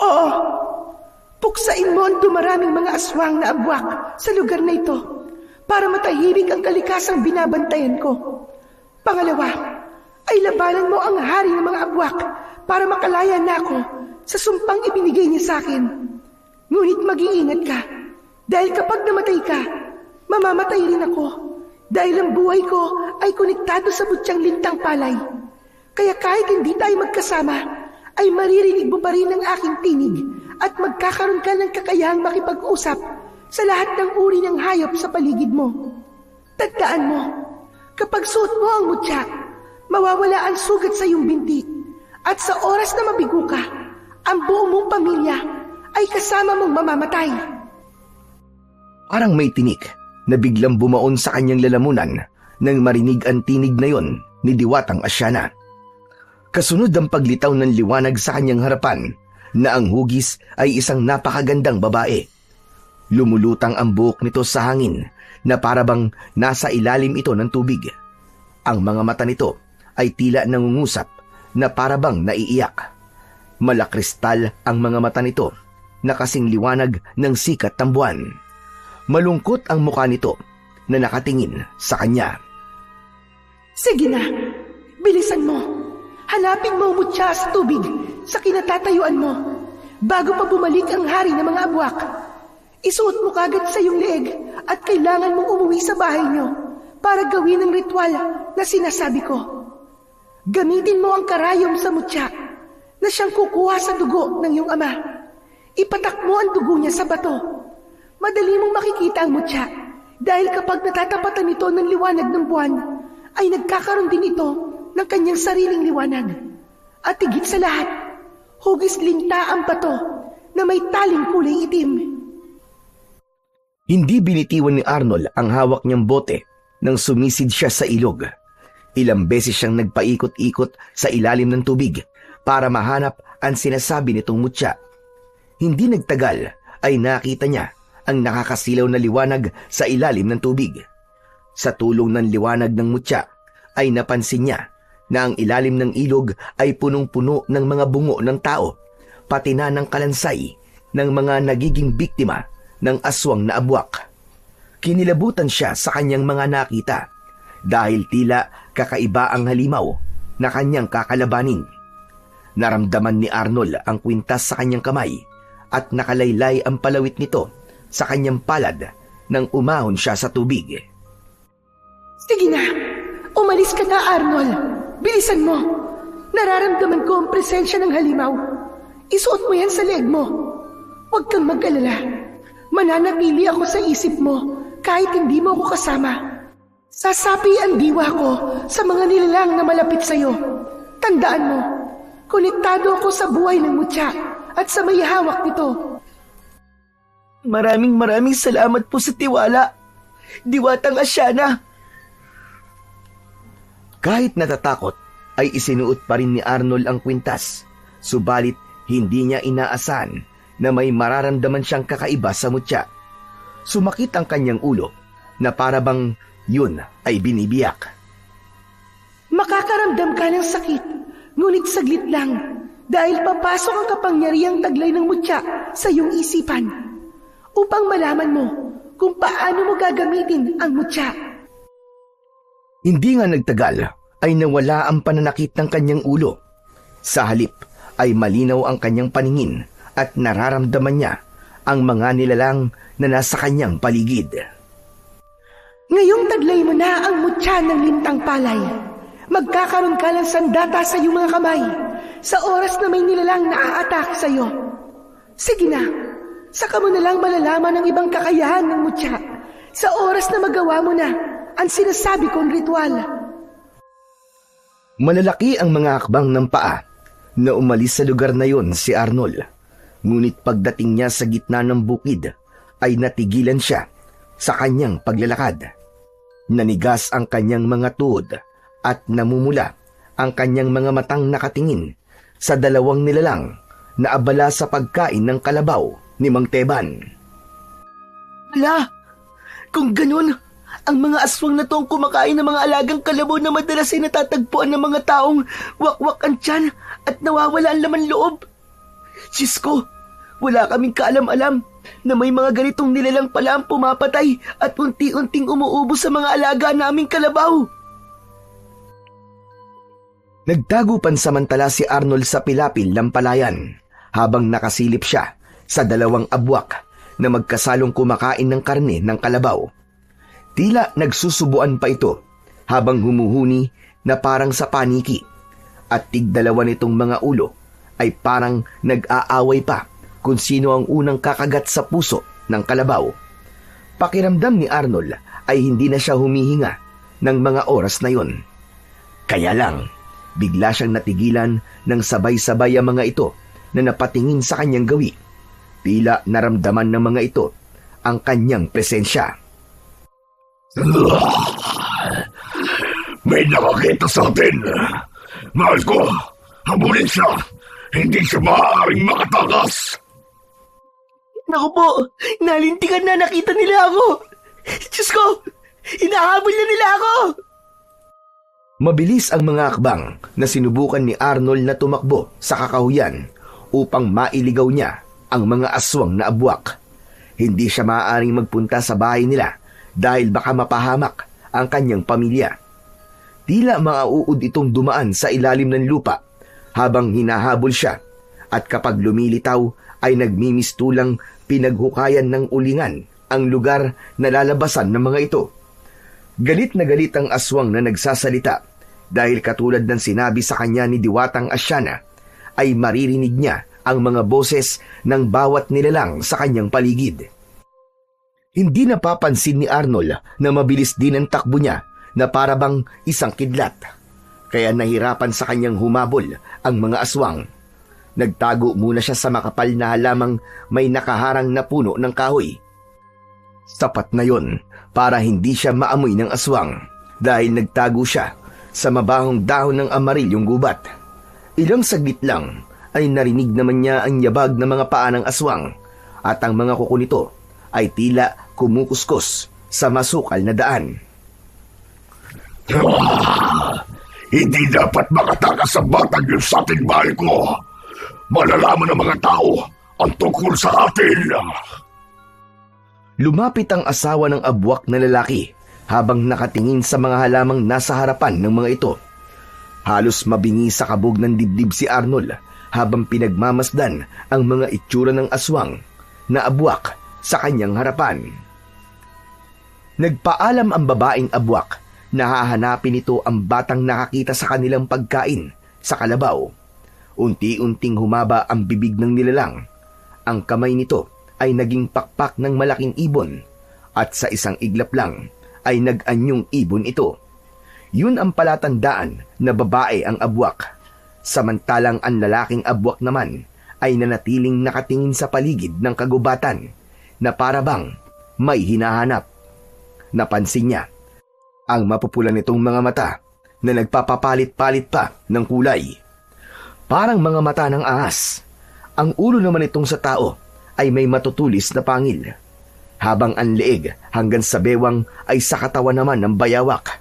Oo. Puksain mo ang dumaraming mga aswang na abwak sa lugar na ito para matahimik ang kalikasang binabantayan ko. Pangalawa, ay labanan mo ang hari ng mga abwak para makalaya na ako sa sumpang ibinigay niya sa akin. Ngunit mag-iingat ka dahil kapag namatay ka, mamamatay rin ako dahil ang buhay ko ay konektado sa butyang lintang palay. Kaya kahit hindi tayo magkasama, ay maririnig mo pa rin ang aking tinig at magkakaroon ka ng kakayahang makipag-usap sa lahat ng uri ng hayop sa paligid mo. Tandaan mo, kapag suot mo ang mutya, mawawala ang sugat sa iyong binti at sa oras na mabigo ka, ang buong mong pamilya ay kasama mong mamamatay. Parang may tinik na biglang bumaon sa kanyang lalamunan nang marinig ang tinig na yon ni Diwatang Asyana. Kasunod ang paglitaw ng liwanag sa kanyang harapan na ang hugis ay isang napakagandang babae. Lumulutang ang buhok nito sa hangin na parabang nasa ilalim ito ng tubig. Ang mga mata nito ay tila nangungusap na parabang naiiyak. Malakristal ang mga mata nito na kasing liwanag ng sikat ng buwan. Malungkot ang mukha nito na nakatingin sa kanya. Sige na, bilisan mo. Hanapin mo ang mutya sa tubig sa kinatatayuan mo bago pa bumalik ang hari ng mga abwak. Isuot mo kagad sa iyong leeg at kailangan mong umuwi sa bahay niyo para gawin ang ritual na sinasabi ko. Gamitin mo ang karayom sa mutya na siyang kukuha sa dugo ng iyong ama. Ipatak mo ang dugo niya sa bato. Madali mong makikita ang mutya dahil kapag natatapatan ito ng liwanag ng buwan, ay nagkakaroon din ito ng kanyang sariling liwanag. At higit sa lahat, hugis linta ang bato na may taling kulay itim. Hindi binitiwan ni Arnold ang hawak niyang bote nang sumisid siya sa ilog. Ilang beses siyang nagpaikot-ikot sa ilalim ng tubig para mahanap ang sinasabi nitong mutya. Hindi nagtagal ay nakita niya ang nakakasilaw na liwanag sa ilalim ng tubig. Sa tulong ng liwanag ng mutya ay napansin niya na ang ilalim ng ilog ay punong-puno ng mga bungo ng tao, pati na ng kalansay ng mga nagiging biktima ng aswang na abwak. Kinilabutan siya sa kanyang mga nakita dahil tila kakaiba ang halimaw na kanyang kakalabanin. Naramdaman ni Arnold ang kwintas sa kanyang kamay at nakalaylay ang palawit nito sa kanyang palad nang umahon siya sa tubig. Sige na, umalis ka na, Arnold. Bilisan mo. Nararamdaman ko ang presensya ng halimaw. Isuot mo yan sa leeg mo. Huwag kang mag-alala. Mananatili ako sa isip mo kahit hindi mo ako kasama. Sasapi ang diwa ko sa mga nilalang na malapit sa'yo. Tandaan mo, konektado ako sa buhay ng mutya at sa may hawak nito. Maraming salamat po sa tiwala, Diwatang Asyana. Kahit natatakot, ay isinuot pa rin ni Arnold ang kwintas. Subalit, hindi niya inaasahan na may mararamdaman siyang kakaiba sa mutya. Sumakit ang kanyang ulo na parabang yun ay binibiyak. Makakaramdam ka ng sakit, ngunit saglit lang dahil papasok ang kapangyarihang taglay ng mutya sa iyong isipan upang malaman mo kung paano mo gagamitin ang mutya. Hindi nga nagtagal ay nawala ang pananakit ng kanyang ulo. Sa halip ay malinaw ang kanyang paningin at nararamdaman niya ang mga nilalang na nasa kanyang paligid. Ngayong taglay mo na ang mutya ng lintang palay. Magkakaroon ka ng sandata sa iyong mga kamay sa oras na may nilalang na a-attack sa iyo. Sige na, saka mo na lang malalaman ang ibang kakayahan ng mutya sa oras na magawa mo na ang sinasabi kong ritual. Malalaki ang mga hakbang ng paa na umalis sa lugar na yon si Arnold. Ngunit pagdating niya sa gitna ng bukid ay natigilan siya sa kanyang paglalakad. Nanigas ang kanyang mga tuhod at namumula ang kanyang mga matang nakatingin sa dalawang nilalang na abala sa pagkain ng kalabaw ni Mang Teban. Hala, kung ganun, ang mga aswang na to ang kumakain ng mga alagang kalabaw na madalas ay natatagpuan ng mga taong wakwak ang tiyan at nawawala ang laman loob. Diyos ko, wala kaming kaalam-alam na may mga ganitong nilalang pala ang pumapatay at unti-unting umuubos sa mga alaga naming kalabaw. Nagtago pansamantala si Arnold sa pilapil ng palayan habang nakasilip siya sa dalawang abwak na magkasalong kumakain ng karne ng kalabaw. Tila nagsusubuan pa ito habang humuhuni na parang sa paniki at tigdalawa nitong mga ulo ay parang nag-aaway pa kung sino ang unang kakagat sa puso ng kalabaw. Pakiramdam ni Arnold ay hindi na siya humihinga ng mga oras na yon. Kaya lang, bigla siyang natigilan ng sabay-sabay ang mga ito na napatingin sa kanyang gawi. Tila naramdaman ng mga ito ang kanyang presensya. May nakakita sa atin. Mahal ko, habulin siya. Hindi siya maaaring makatakas. Naku po, nalintikan na, nakita nila ako. Diyos ko, hinahabol na nila ako. Mabilis ang mga akbang na sinubukan ni Arnold na tumakbo sa kakahuyan upang mailigaw niya ang mga aswang na abwak. Hindi siya maaaring magpunta sa bahay nila dahil baka mapahamak ang kanyang pamilya. Tila mauud itong dumaan sa ilalim ng lupa habang hinahabol siya at kapag lumilitaw ay nagmimistulang pinaghukayan ng ulingan ang lugar na lalabasan ng mga ito. Galit na galit ang aswang na nagsasalita dahil katulad ng sinabi sa kanya ni Diwatang Asyana ay maririnig niya ang mga boses ng bawat nilalang sa kanyang paligid. Hindi napapansin ni Arnold na mabilis din ang takbo niya na parabang isang kidlat. Kaya nahirapan sa kanyang humabol ang mga aswang. Nagtago muna siya sa makapal na halamang may nakaharang na puno ng kahoy. Sapat na yon para hindi siya maamoy ng aswang dahil nagtago siya sa mabahong dahon ng amarilyong gubat. Ilang saglit lang ay narinig naman niya ang yabag ng mga paa ng aswang at ang mga kuko nito ay tila kumukuskus sa masukal na daan. Hindi dapat makatakas sa batang yun sa ating bahay ko. Malalaman ng mga tao ang tungkol sa atin. Lumapit ang asawa ng abwak na lalaki habang nakatingin sa mga halamang nasa harapan ng mga ito. Halos mabingi sa kabog ng dibdib si Arnold habang pinagmamasdan ang mga itsura ng aswang na abwak sa kanyang harapan. Nagpaalam ang babaeng abwak na hahanapin ito ang batang nakakita sa kanilang pagkain sa kalabaw. Unti-unting humaba ang bibig ng nilalang. Ang kamay nito ay naging pakpak ng malaking ibon at sa isang iglap lang ay nag-anyong ibon ito. Yun ang palatandaan na babae ang abwak. Samantalang ang lalaking abwak naman ay nanatiling nakatingin sa paligid ng kagubatan na parabang may hinahanap. Napansin niya ang mapupula nitong mga mata na nagpapapalit-palit pa ng kulay. Parang mga mata ng ahas. Ang ulo naman itong sa tao ay may matutulis na pangil, habang ang leeg hanggang sa bewang ay sa katawan naman ng bayawak.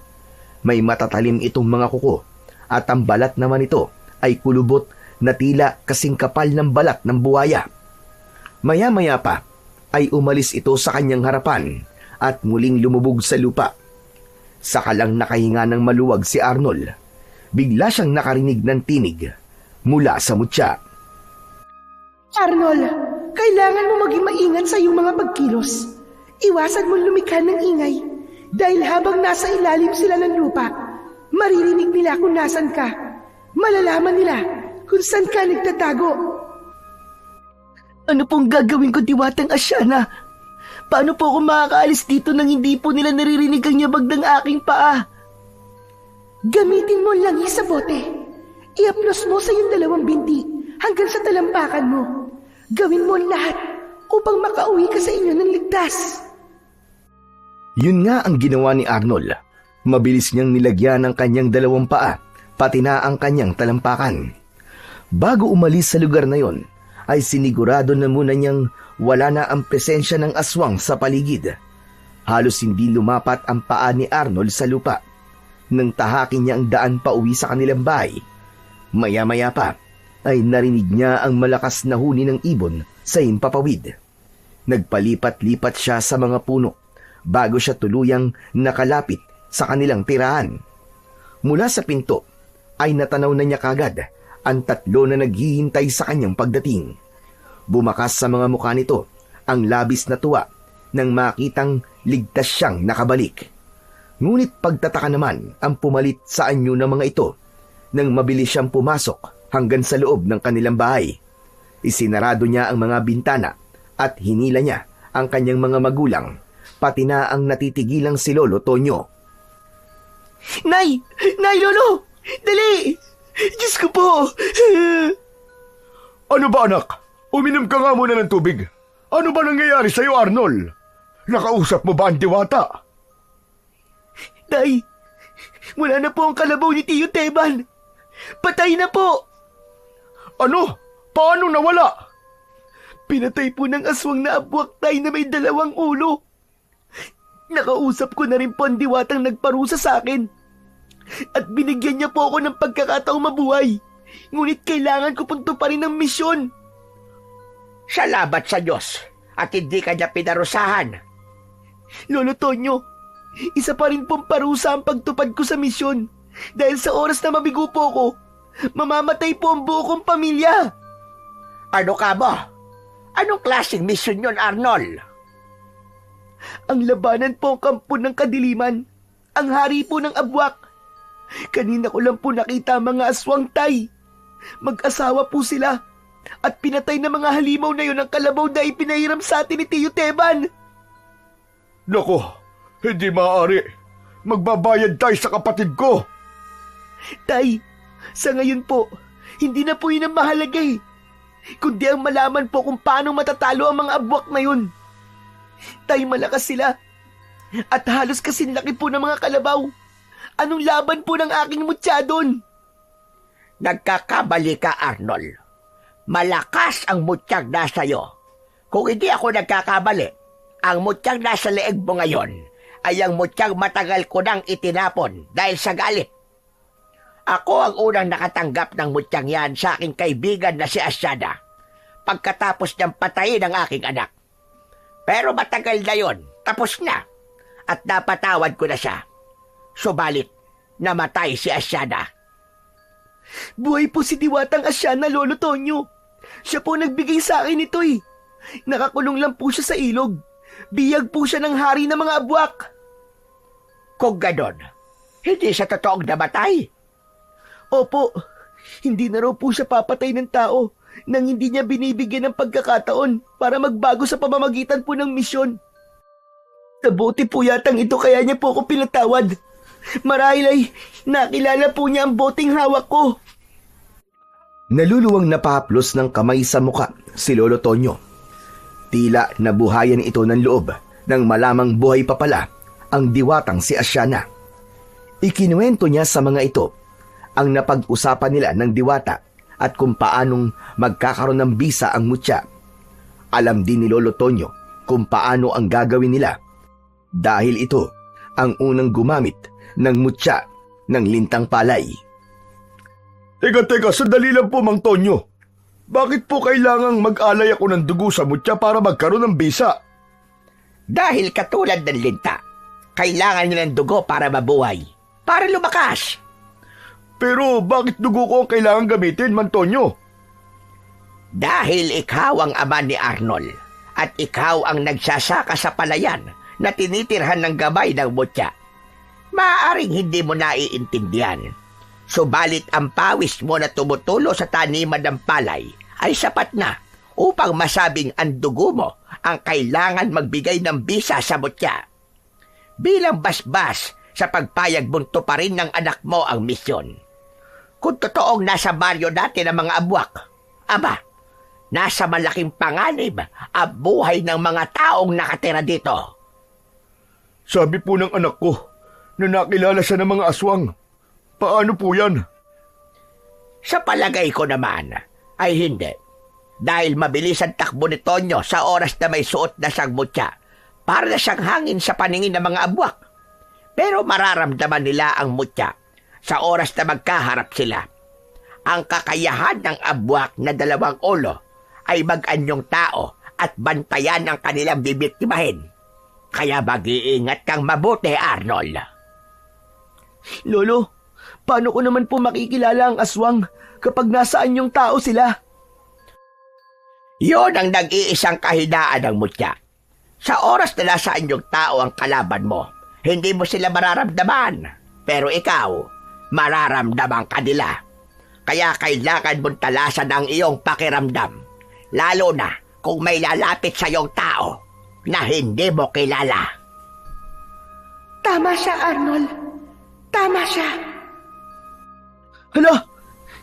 May matatalim itong mga kuko at ang balat naman ito ay kulubot na tila kasing kapal ng balat ng buhaya. Maya-maya pa ay umalis ito sa kanyang harapan at muling lumubog sa lupa. Saka lang nakahinga ng maluwag si Arnold. Bigla siyang nakarinig ng tinig. mula sa mutya. Arnold, kailangan mo maging maingat sa iyong mga pagkilos. Iwasan mo lumikha ng ingay dahil habang nasa ilalim sila ng lupa, maririnig nila kung nasan ka. Malalaman nila kung saan ka nagtatago. Ano pong gagawin ko, Diwatang Asyana? Paano po ako makakaalis dito nang hindi po nila naririnig ang yabag ng aking paa? Gamitin mo lang sa bote. Iaplos mo sa iyong 2 binti hanggang sa talampakan mo. Gawin mo ang lahat upang makauwi ka sa inyo ng ligtas. Yun nga ang ginawa ni Arnold. Mabilis niyang nilagyan ang kanyang 2 paa, pati na ang kanyang talampakan. Bago umalis sa lugar na yon, ay sinigurado na muna niyang wala na ang presensya ng aswang sa paligid. Halos hindi lumapat ang paa ni Arnold sa lupa nang tahakin niya ang daan pa uwi sa kanilang bahay. Maya-maya pa ay narinig niya ang malakas na huni ng ibon sa himpapawid. Nagpalipat-lipat siya sa mga puno bago siya tuluyang nakalapit sa kanilang tirahan. Mula sa pinto ay natanaw na niya kagad ang 3 na naghihintay sa kanyang pagdating. Bumakas sa mga mukha nito ang labis na tuwa nang makitang ligtas siyang nakabalik. Ngunit pagtataka naman ang pumalit sa anyo ng mga ito nang mabilis siyang pumasok hanggang sa loob ng kanilang bahay. Isinarado niya ang mga bintana at hinila niya ang kanyang mga magulang, pati na ang natitigilang si Lolo Tonyo. Nay! Nay, Lolo! Dali! Diyos ko po! Ano ba anak? Uminom ka nga muna ng tubig. Ano ba nangyayari sa'yo, Arnold? Nakausap mo ba ang diwata? Nay, wala na po ang kalabaw ni Tiyo Teban. Patay na po! Ano? Paano nawala? Pinatay po ng aswang na abwak tay na may 2 ulo. Nakausap ko na rin po ang diwatang nagparusa sa akin. At binigyan niya po ako ng pagkakataong mabuhay. Ngunit kailangan ko pong tuparin ang misyon. Salamat sa Diyos at hindi ka niya pinarusahan. Lolo Tonyo, isa pa rin pong parusa ang pagtupad ko sa misyon. Dahil sa oras na mabigo po ako, mamamatay po ang buo kong pamilya. Ano ka mo? Anong klaseng misyon yon, Arnold? Ang labanan po ang kampo ng kadiliman. Ang hari po ng abwak. Kanina ko lang po nakita ang mga aswang tay. Mag-asawa po sila. At pinatay na mga halimaw na yun ang kalabaw na ipinahiram sa atin ni Tiyo Teban. Nako, hindi maaari. Magbabayad tayo sa kapatid ko. Tay, sa ngayon po, hindi na po yun ang mahalaga eh. Kundi ang malaman po kung paano matatalo ang mga abwak na yun. Tay, malakas sila. At halos kasing laki po ng mga kalabaw. Anong laban po ng aking mutya doon? Nagkakamali ka, Arnold. Malakas ang mutyang nasa iyo. Kung hindi ako nagkakamali, ang mutyang nasa leeg mo ngayon ay ang mutyang matagal ko nang itinapon dahil sa galit. Ako ang unang nakatanggap ng mutyang yan sa aking kaibigan na si Asyana pagkatapos niyang patayin ang aking anak. Pero matagal na yon, tapos na, at napatawad ko na siya. Subalit, namatay si Asyana. Buhay po si Diwatang Asyana, Lolo Tonyo. Siya po nagbigay sa akin ito eh. Nakakulong lang po siya sa ilog. Biyag po siya ng hari ng mga abwak. Kung ganon, hindi siya totoong namatay. Opo, hindi na raw po siya papatay ng tao nang hindi niya binibigyan ng pagkakataon para magbago sa pamamagitan po ng misyon. Nabuti po yatang ito kaya niya po ako pinatawad. Marahil ay nakilala po niya ang boteng hawak ko. Naluluwang napahaplos ng kamay sa muka si Lolo Tonyo. Tila nabuhayan ito ng loob nang malamang buhay pa pala ang diwatang si Asyana. Ikinuwento niya sa mga ito ang napag-usapan nila ng diwata at kung paanong magkakaroon ng bisa ang mutya. Alam din ni Lolo Tonyo kung paano ang gagawin nila dahil ito ang unang gumamit ng mutya ng lintang palay. Teka, sandali lang po, Mang Tonyo. Bakit po kailangang mag-alay ako ng dugo sa mutya para magkaroon ng bisa? Dahil katulad ng linta, kailangan niya ng dugo para mabuhay, para lumakas. Pero bakit dugo ko ang kailangan gamitin, Mantonyo? Dahil ikaw ang ama ni Arnold at ikaw ang nagsasaka sa palayan na tinitirhan ng gabay ng mutya. Maaaring hindi mo naiintindihan. Subalit ang pawis mo na tumutulo sa taniman ng palay ay sapat na upang masabing ang dugo mo ang kailangan magbigay ng bisa sa mutya. Bilang basbas sa pagpayag bunto pa rin ng anak mo ang misyon. Kung totoong nasa baryo dati ng mga abwak, aba, nasa malaking panganib ang buhay ng mga taong nakatira dito. Sabi po ng anak ko na nakilala siya ng mga aswang. Paano po yan? Sa palagay ko naman ay hindi. Dahil mabilis ang takbo ni Tonyo sa oras na may suot na siyang mutya para na siyang hangin sa paningin ng mga abwak. Pero mararamdaman nila ang mutya sa oras na magkaharap sila. Ang kakayahan ng abwak na 2 ulo ay mag-anyong tao at bantayan ang kanilang bibiktimahin. Kaya mag-iingat kang mabuti, Arnold. Lolo, paano ko naman po makikilala ang aswang kapag nasaan yung tao sila? Yon ang nag-iisang kahinaan ng mutya. Sa oras na nasaan yung tao ang kalaban mo, hindi mo sila mararamdaman. Pero ikaw, mararamdaman ka nila. Kaya kailangan mong talasan ang iyong pakiramdam. Lalo na kung may lalapit sa iyong tao na hindi mo kilala. Tama siya, Arnold. Tama siya. Hala,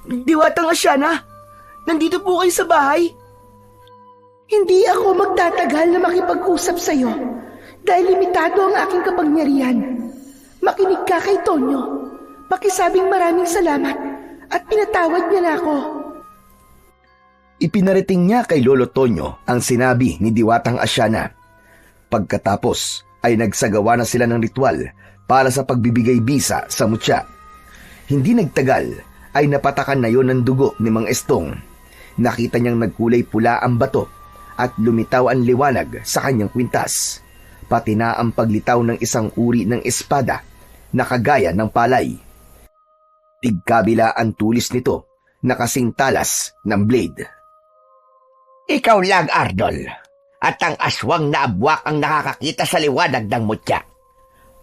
Diwatang Asyana, nandito po kayo sa bahay? Hindi ako magtatagal na makipag-usap sa'yo dahil limitado ang aking kapangyarihan. Makinig ka kay Tonyo. Pakisabing maraming salamat at pinatawad niya na ako. Ipinarating niya kay Lolo Tonyo ang sinabi ni Diwatang Asyana. Pagkatapos ay nagsagawa na sila ng ritual para sa pagbibigay bisa sa mutya. Hindi nagtagal ay napatakan na yon ng dugo ni Mang Estong. Nakita niyang nagkulay pula ang bato at lumitaw ang liwanag sa kanyang kwintas, pati na ang paglitaw ng isang uri ng espada na kagaya ng palay. Tigkabila ang tulis nito na kasing talas ng blade. Ikaw lang, Arnold, at ang aswang na abwak ang nakakakita sa liwanag ng mutya.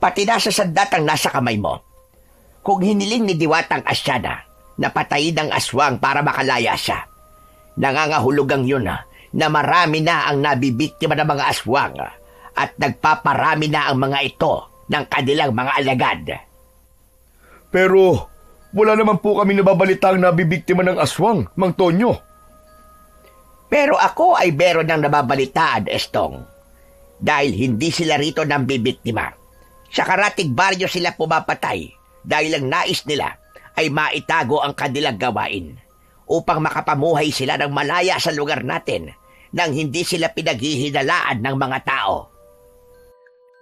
Pati na sa sandatang nasa kamay mo. Kung hiniling ni Diwatang Asyana na patayin ang aswang para makalaya siya, nangangahulugang yun na marami na ang nabibiktima ng mga aswang at nagpaparami na ang mga ito ng kanilang mga alagad. Pero wala naman po kami nababalitang nabibiktima ng aswang, Mang Tonyo. Pero ako ay meron ng nababalitaan, Estong. Dahil hindi sila rito nang bibiktima. Sa karatig baryo sila pumapatay dahil ang nais nila ay maitago ang kanilang gawain upang makapamuhay sila ng malaya sa lugar natin nang hindi sila pinaghihinalaan ng mga tao.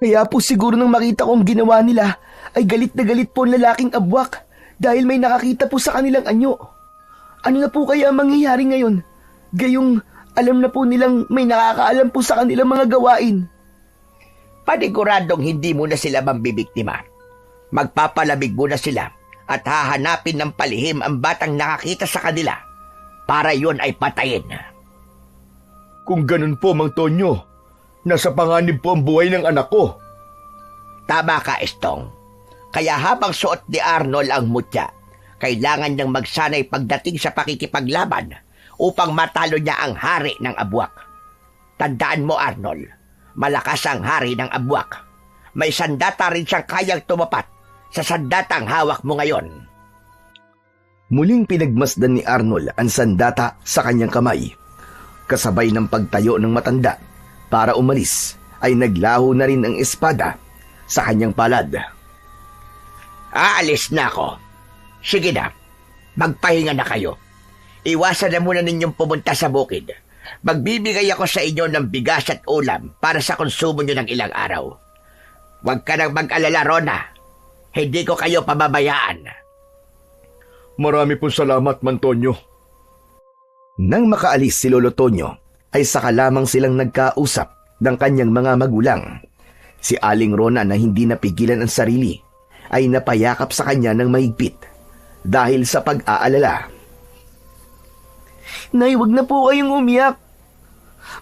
Kaya po siguro nang makita kong ginawa nila ay galit na galit po ang lalaking abwak dahil may nakakita po sa kanilang anyo. Ano na po kaya ang mangyayari ngayon? Gayong alam na po nilang may nakakaalam po sa kanilang mga gawain. Paniguradong hindi mo na sila mambibiktima. Magpapalamig mo na sila at hahanapin ng palihim ang batang nakakita sa kanila para yun ay patayin. Kung ganun po, Mang Tonyo, nasa panganib po ang buhay ng anak ko. Tama ka, Estong. Kaya habang suot ni Arnold ang mutya, kailangan niyang magsanay pagdating sa pakikipaglaban upang matalo niya ang hari ng abwak. Tandaan mo, Arnold, malakas ang hari ng abwak. May sandata rin siyang kayang tumapat sa sandatang hawak mo ngayon. Muling pinagmasdan ni Arnold ang sandata sa kanyang kamay. Kasabay ng pagtayo ng matanda para umalis ay naglaho na rin ang espada sa kanyang palad. Aalis na ako. Sige na, magpahinga na kayo. Iwasan na muna ninyong pumunta sa bukid. Magbibigay ako sa inyo ng bigas at ulam para sa konsumo nyo ng ilang araw. Huwag ka nang mag-alala, Rona. Hindi ko kayo pababayaan. Marami pong salamat, Mang Tonyo. Nang makaalis si Lolo Tonyo, ay saka lamang silang nagkausap ng kanyang mga magulang. Si Aling Rona na hindi napigilan ang sarili, ay napayakap sa kanya ng mahigpit. dahil sa pag-aalala. Nay, wag na po kayong umiyak.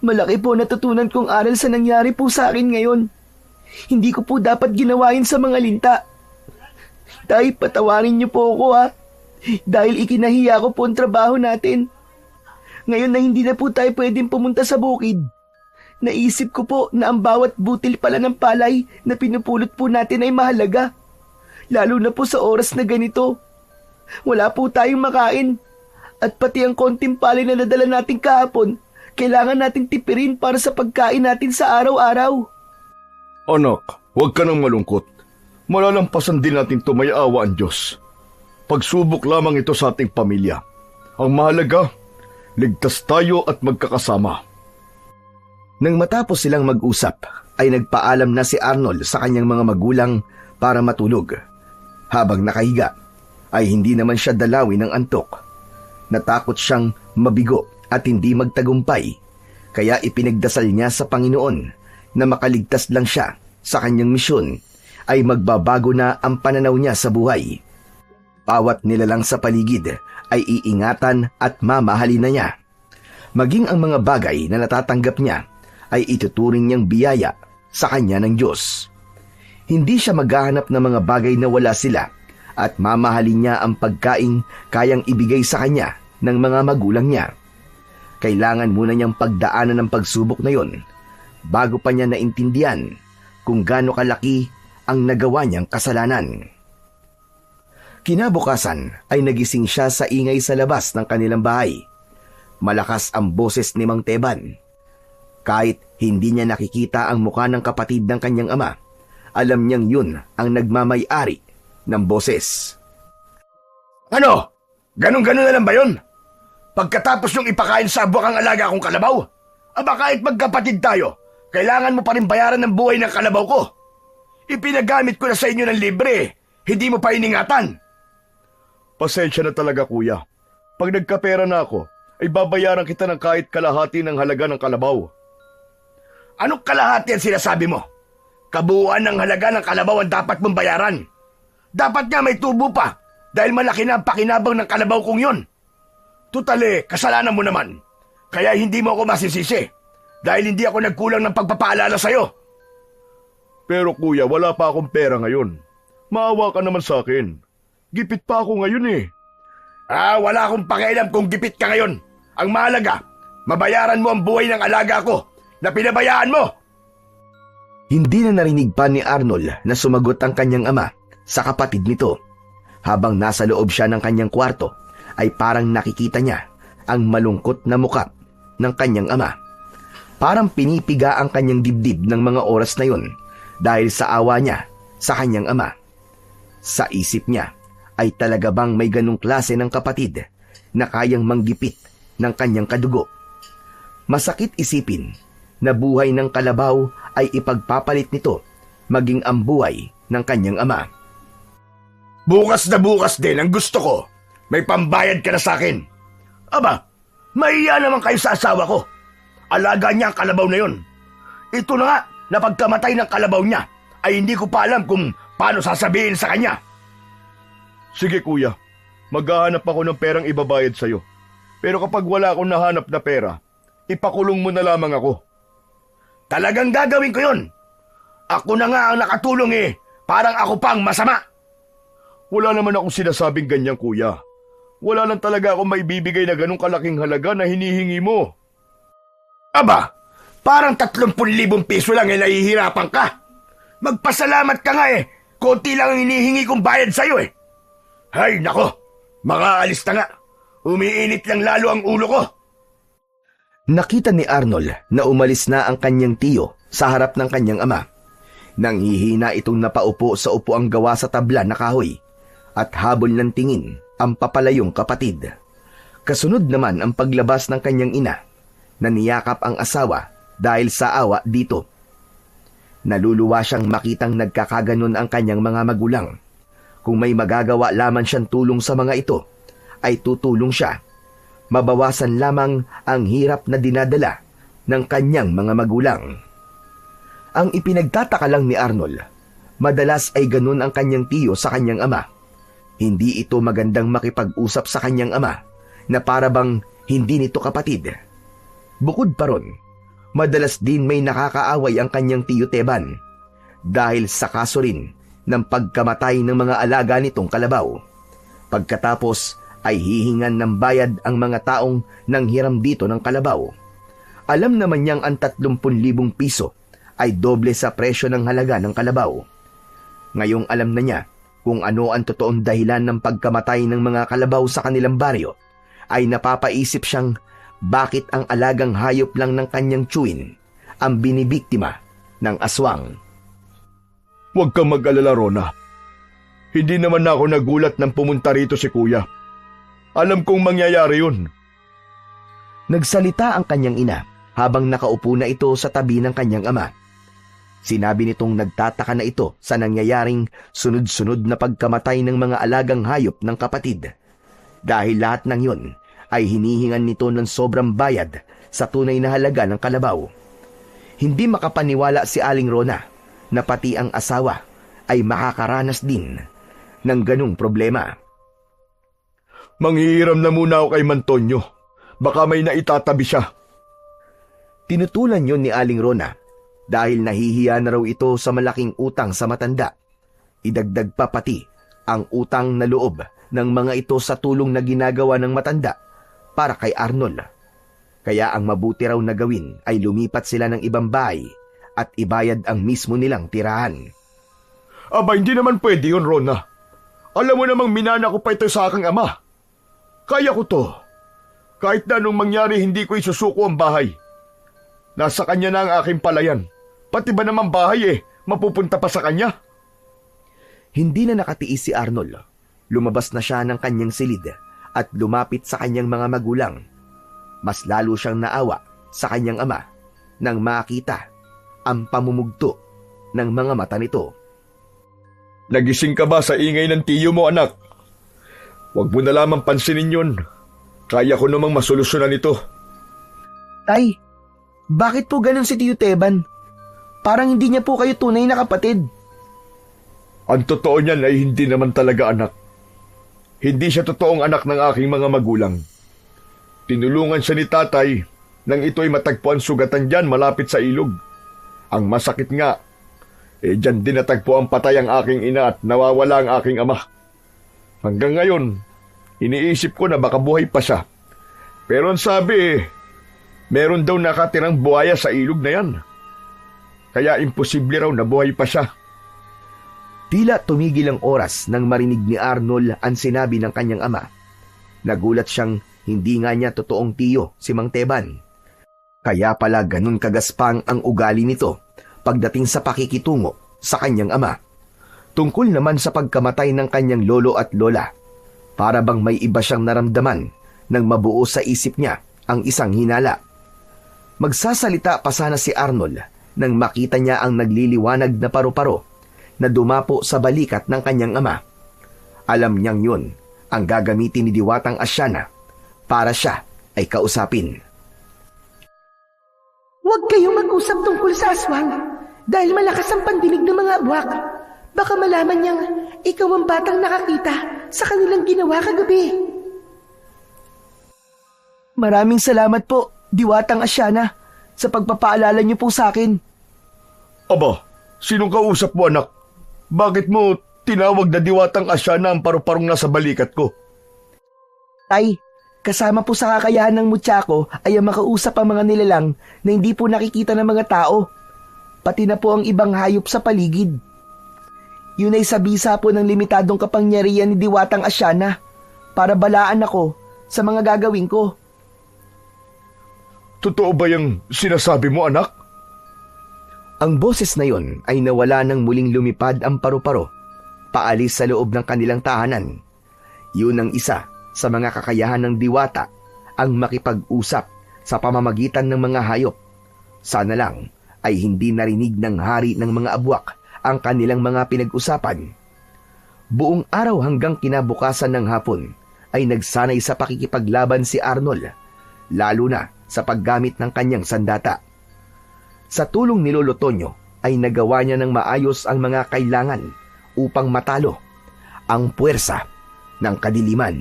Malaki po natutunan kong aral sa nangyari po sa akin ngayon. Hindi ko po dapat ginawa yun sa mga linta. Tay, patawarin niyo po ako ha. Dahil ikinahiya ko po ang trabaho natin. Ngayon na hindi na po tayo pwedeng pumunta sa bukid. Naisip ko po na ang bawat butil pala ng palay na pinupulot po natin ay mahalaga. Lalo na po sa oras na ganito. Wala po tayong makain. At pati ang konting palay na nadala natin kahapon, kailangan nating tipirin para sa pagkain natin sa araw-araw. Anak, huwag ka nang malungkot. Malalampasan din natin tumayawa ang Diyos. Pagsubok lamang ito sa ating pamilya. Ang mahalaga, ligtas tayo at magkakasama. Nang matapos silang mag-usap, ay nagpaalam na si Arnold sa kanyang mga magulang para matulog. Habang nakahiga, ay hindi naman siya dalawin ng antok. Natakot siyang mabigo at hindi magtagumpay, kaya ipinagdasal niya sa Panginoon na makaligtas lang siya sa kanyang misyon, ay magbabago na ang pananaw niya sa buhay. Bawat nilalang sa paligid ay iingatan at mamahalin na niya. Maging ang mga bagay na natatanggap niya ay ituturing niyang biyaya sa kanya ng Diyos. Hindi siya maghahanap ng mga bagay na wala sila at mamahalin niya ang pagkaing kayang ibigay sa kanya ng mga magulang niya. Kailangan muna niyang pagdaanan ng pagsubok na yon bago pa niya naintindihan kung gaano kalaki ang nagawa niyang kasalanan. Kinabukasan ay nagising siya sa ingay sa labas ng kanilang bahay. Malakas ang boses ni Mang Teban. Kahit hindi niya nakikita ang mukha ng kapatid ng kanyang ama, alam niyang yun ang nagmamay-ari ng boses. Ano? Ganon-ganon na lang ba yun? Pagkatapos yung ipakain sa buwak ang alaga kong kalabaw? Aba kahit magkapatid tayo, kailangan mo pa rin bayaran ng buhay ng kalabaw ko. Ipinagamit ko na sa inyo ng libre, hindi mo pa iningatan. Pasensya na talaga kuya. Pag nagkapera na ako, ay babayaran kita ng kahit kalahati ng halaga ng kalabaw. Anong kalahati ang sinasabi mo? Kabuuan ng halaga ng kalabaw ang dapat mong bayaran. Dapat nga may tubo pa dahil malaki na ang pakinabang ng kalabaw kong yun. Tutali, kasalanan mo naman. Kaya hindi mo ako masisisi dahil hindi ako nagkulang ng pagpapaalala sa'yo. Pero kuya, wala pa akong pera ngayon. Maawa ka naman sa akin. Gipit pa ako ngayon eh. Wala akong pakialam kung gipit ka ngayon. Ang mahalaga, mabayaran mo ang buhay ng alaga ko na pinabayaan mo. Hindi na narinig pa ni Arnold na sumagot ang kanyang ama sa kapatid nito. Habang nasa loob siya ng kanyang kwarto, ay parang nakikita niya ang malungkot na muka ng kanyang ama. Parang pinipiga ang kanyang dibdib ng mga oras na yun dahil sa awa niya sa kanyang ama. Sa isip niya, ay talaga bang may ganong klase ng kapatid na kayang manggipit ng kanyang kadugo? Masakit isipin na buhay ng kalabaw ay ipagpapalit nito maging ang buhay ng kanyang ama. Bukas na bukas din ang gusto ko. May pambayad ka na sa akin. Aba, mahiya naman kayo sa asawa ko. Alaga niya ang kalabaw na yun. Ito na nga, na pagkamatay ng kalabaw niya, ay hindi ko pa alam kung paano sasabihin sa kanya. Sige kuya, maghahanap ako ng perang ibabayad sa'yo. Pero kapag wala akong nahanap na pera, ipakulong mo na lamang ako. Talagang gagawin ko yun. Ako na nga ang nakatulong eh, parang ako pang masama. Wala naman akong sinasabing ganyan kuya. Wala lang talaga akong maibibigay na ganong kalaking halaga na hinihingi mo. Aba, parang 30,000 piso lang eh nahihirapan ka. Magpasalamat ka nga eh, konti lang ang hinihingi kong bayad sa'yo eh. Hay nako, makaalis na nga. Umiinit lang lalo ang ulo ko. Nakita ni Arnold na umalis na ang kanyang tiyo sa harap ng kanyang ama. Nanghihina itong napaupo sa upuang gawa sa tabla na kahoy at habol ng tingin ang papalayong kapatid. Kasunod naman ang paglabas ng kanyang ina na niyakap ang asawa dahil sa awa dito. Naluluwa siyang makitang nagkakaganon ang kanyang mga magulang. Kung may magagawa lamang siyang tulong sa mga ito, ay tutulong siya. Mabawasan lamang ang hirap na dinadala ng kanyang mga magulang. Ang ipinagtataka lang ni Arnold, madalas ay ganun ang kanyang tiyo sa kanyang ama. Hindi ito magandang makipag-usap sa kanyang ama na para bang hindi nito kapatid. Bukod pa ron, madalas din may nakakaaway ang kanyang tiyo Teban dahil sa kaso rin ng pagkamatay ng mga alaga nitong kalabaw. Pagkatapos ay hihingan ng bayad ang mga taong nanghiram dito ng kalabaw. Alam naman niyang ang 30,000 piso ay doble sa presyo ng halaga ng kalabaw. Ngayong alam na niya kung ano ang totoong dahilan ng pagkamatay ng mga kalabaw sa kanilang baryo, ay napapaisip siyang bakit ang alagang hayop lang ng kanyang tiyuin ang binibiktima ng aswang. Huwag kang mag-alala, Rona. Hindi naman ako nagulat nang pumunta rito si Kuya. Alam kong mangyayari yun. Nagsalita ang kanyang ina habang nakaupo na ito sa tabi ng kanyang ama. Sinabi nitong nagtataka na ito sa nangyayaring sunod-sunod na pagkamatay ng mga alagang hayop ng kapatid. Dahil lahat ng yun ay hinihingan nito ng sobrang bayad sa tunay na halaga ng kalabaw. Hindi makapaniwala si Aling Rona na pati ang asawa ay makakaranas din ng ganung problema. Manghihiram na muna ako kay Mantonyo. Baka may naitatabi siya. Tinutulan yun ni Aling Rona dahil nahihiya na raw ito sa malaking utang sa matanda. Idagdag pa pati ang utang na loob ng mga ito sa tulong na ginagawa ng matanda para kay Arnold. Kaya ang mabuti raw na gawin ay lumipat sila ng ibang bahay at ibayad ang mismo nilang tirahan. Aba, hindi naman pwede yun, Rona. Alam mo namang minana ko pa ito sa aking ama. Kaya ko to. Kahit na anong mangyari, hindi ko isusuko ang bahay. Nasa kanya na ang aking palayan. Pati ba naman bahay mapupunta pa sa kanya? Hindi na nakatiis si Arnold. Lumabas na siya ng kanyang silid at lumapit sa kanyang mga magulang. Mas lalo siyang naawa sa kanyang ama nang makita ang pamumugto ng mga mata nito. Nagising ka ba sa ingay ng tiyo mo, anak? Huwag mo na lamang pansinin yun. Kaya ko namang masolusyonan ito. Tay, bakit po ganun si Tiyo Teban? Parang hindi niya po kayo tunay na kapatid. Ang totoo niyan ay hindi naman talaga anak. Hindi siya totoong anak ng aking mga magulang. Tinulungan siya ni tatay nang ito'y matagpuan sugatan dyan malapit sa ilog. Ang masakit nga, dyan din natagpo ang patay ang aking ina at nawawala ang aking ama. Hanggang ngayon, iniisip ko na baka buhay pa siya. Pero ang sabi, meron daw nakatirang buhaya sa ilog na yan. Kaya imposible raw na buhay pa siya. Tila tumigil ang oras nang marinig ni Arnold ang sinabi ng kanyang ama. Nagulat siyang hindi nga niya totoong tiyo si Mang Teban. Kaya pala ganun kagaspang ang ugali nito pagdating sa pakikitungo sa kanyang ama. Tungkol naman sa pagkamatay ng kanyang lolo at lola, para bang may iba siyang naramdaman nang mabuo sa isip niya ang isang hinala. Magsasalita pa sana si Arnold nang makita niya ang nagliliwanag na paru-paro na dumapo sa balikat ng kanyang ama. Alam niyang yun ang gagamitin ni Diwatang Asyana para siya ay kausapin. Huwag kayong mag-usap tungkol sa aswang dahil malakas ang pandinig ng mga abwak. Baka malaman niyang ikaw ang batang nakakita sa kanilang ginawa kagabi. Maraming salamat po, Diwatang Asyana, sa pagpapaalala niyo po sa akin. Aba, sinong kausap mo, anak? Bakit mo tinawag na Diwatang Asyana ang paru-parong nasa balikat ko? Tay, kasama po sa kakayahan ng mutya ko ay ang makausap ang mga nilalang na hindi po nakikita ng mga tao. Pati na po ang ibang hayop sa paligid. Yun ay sabisa po ng limitadong kapangyarihan ni Diwatang Asyana para balaan ako sa mga gagawin ko. Totoo ba yung sinasabi mo, anak? Ang boses na yon ay nawala nang muling lumipad ang paru-paro, paalis sa loob ng kanilang tahanan. Yun ang isa sa mga kakayahan ng diwata, ang makipag-usap sa pamamagitan ng mga hayop. Sana lang ay hindi narinig ng hari ng mga abwak ang kanilang mga pinag-usapan. Buong araw hanggang kinabukasan ng hapon ay nagsanay sa pakikipaglaban si Arnold, lalo na sa paggamit ng kanyang sandata. Sa tulong ni Lolo Tonyo ay nagawa niya ng maayos ang mga kailangan upang matalo ang puwersa ng kadiliman.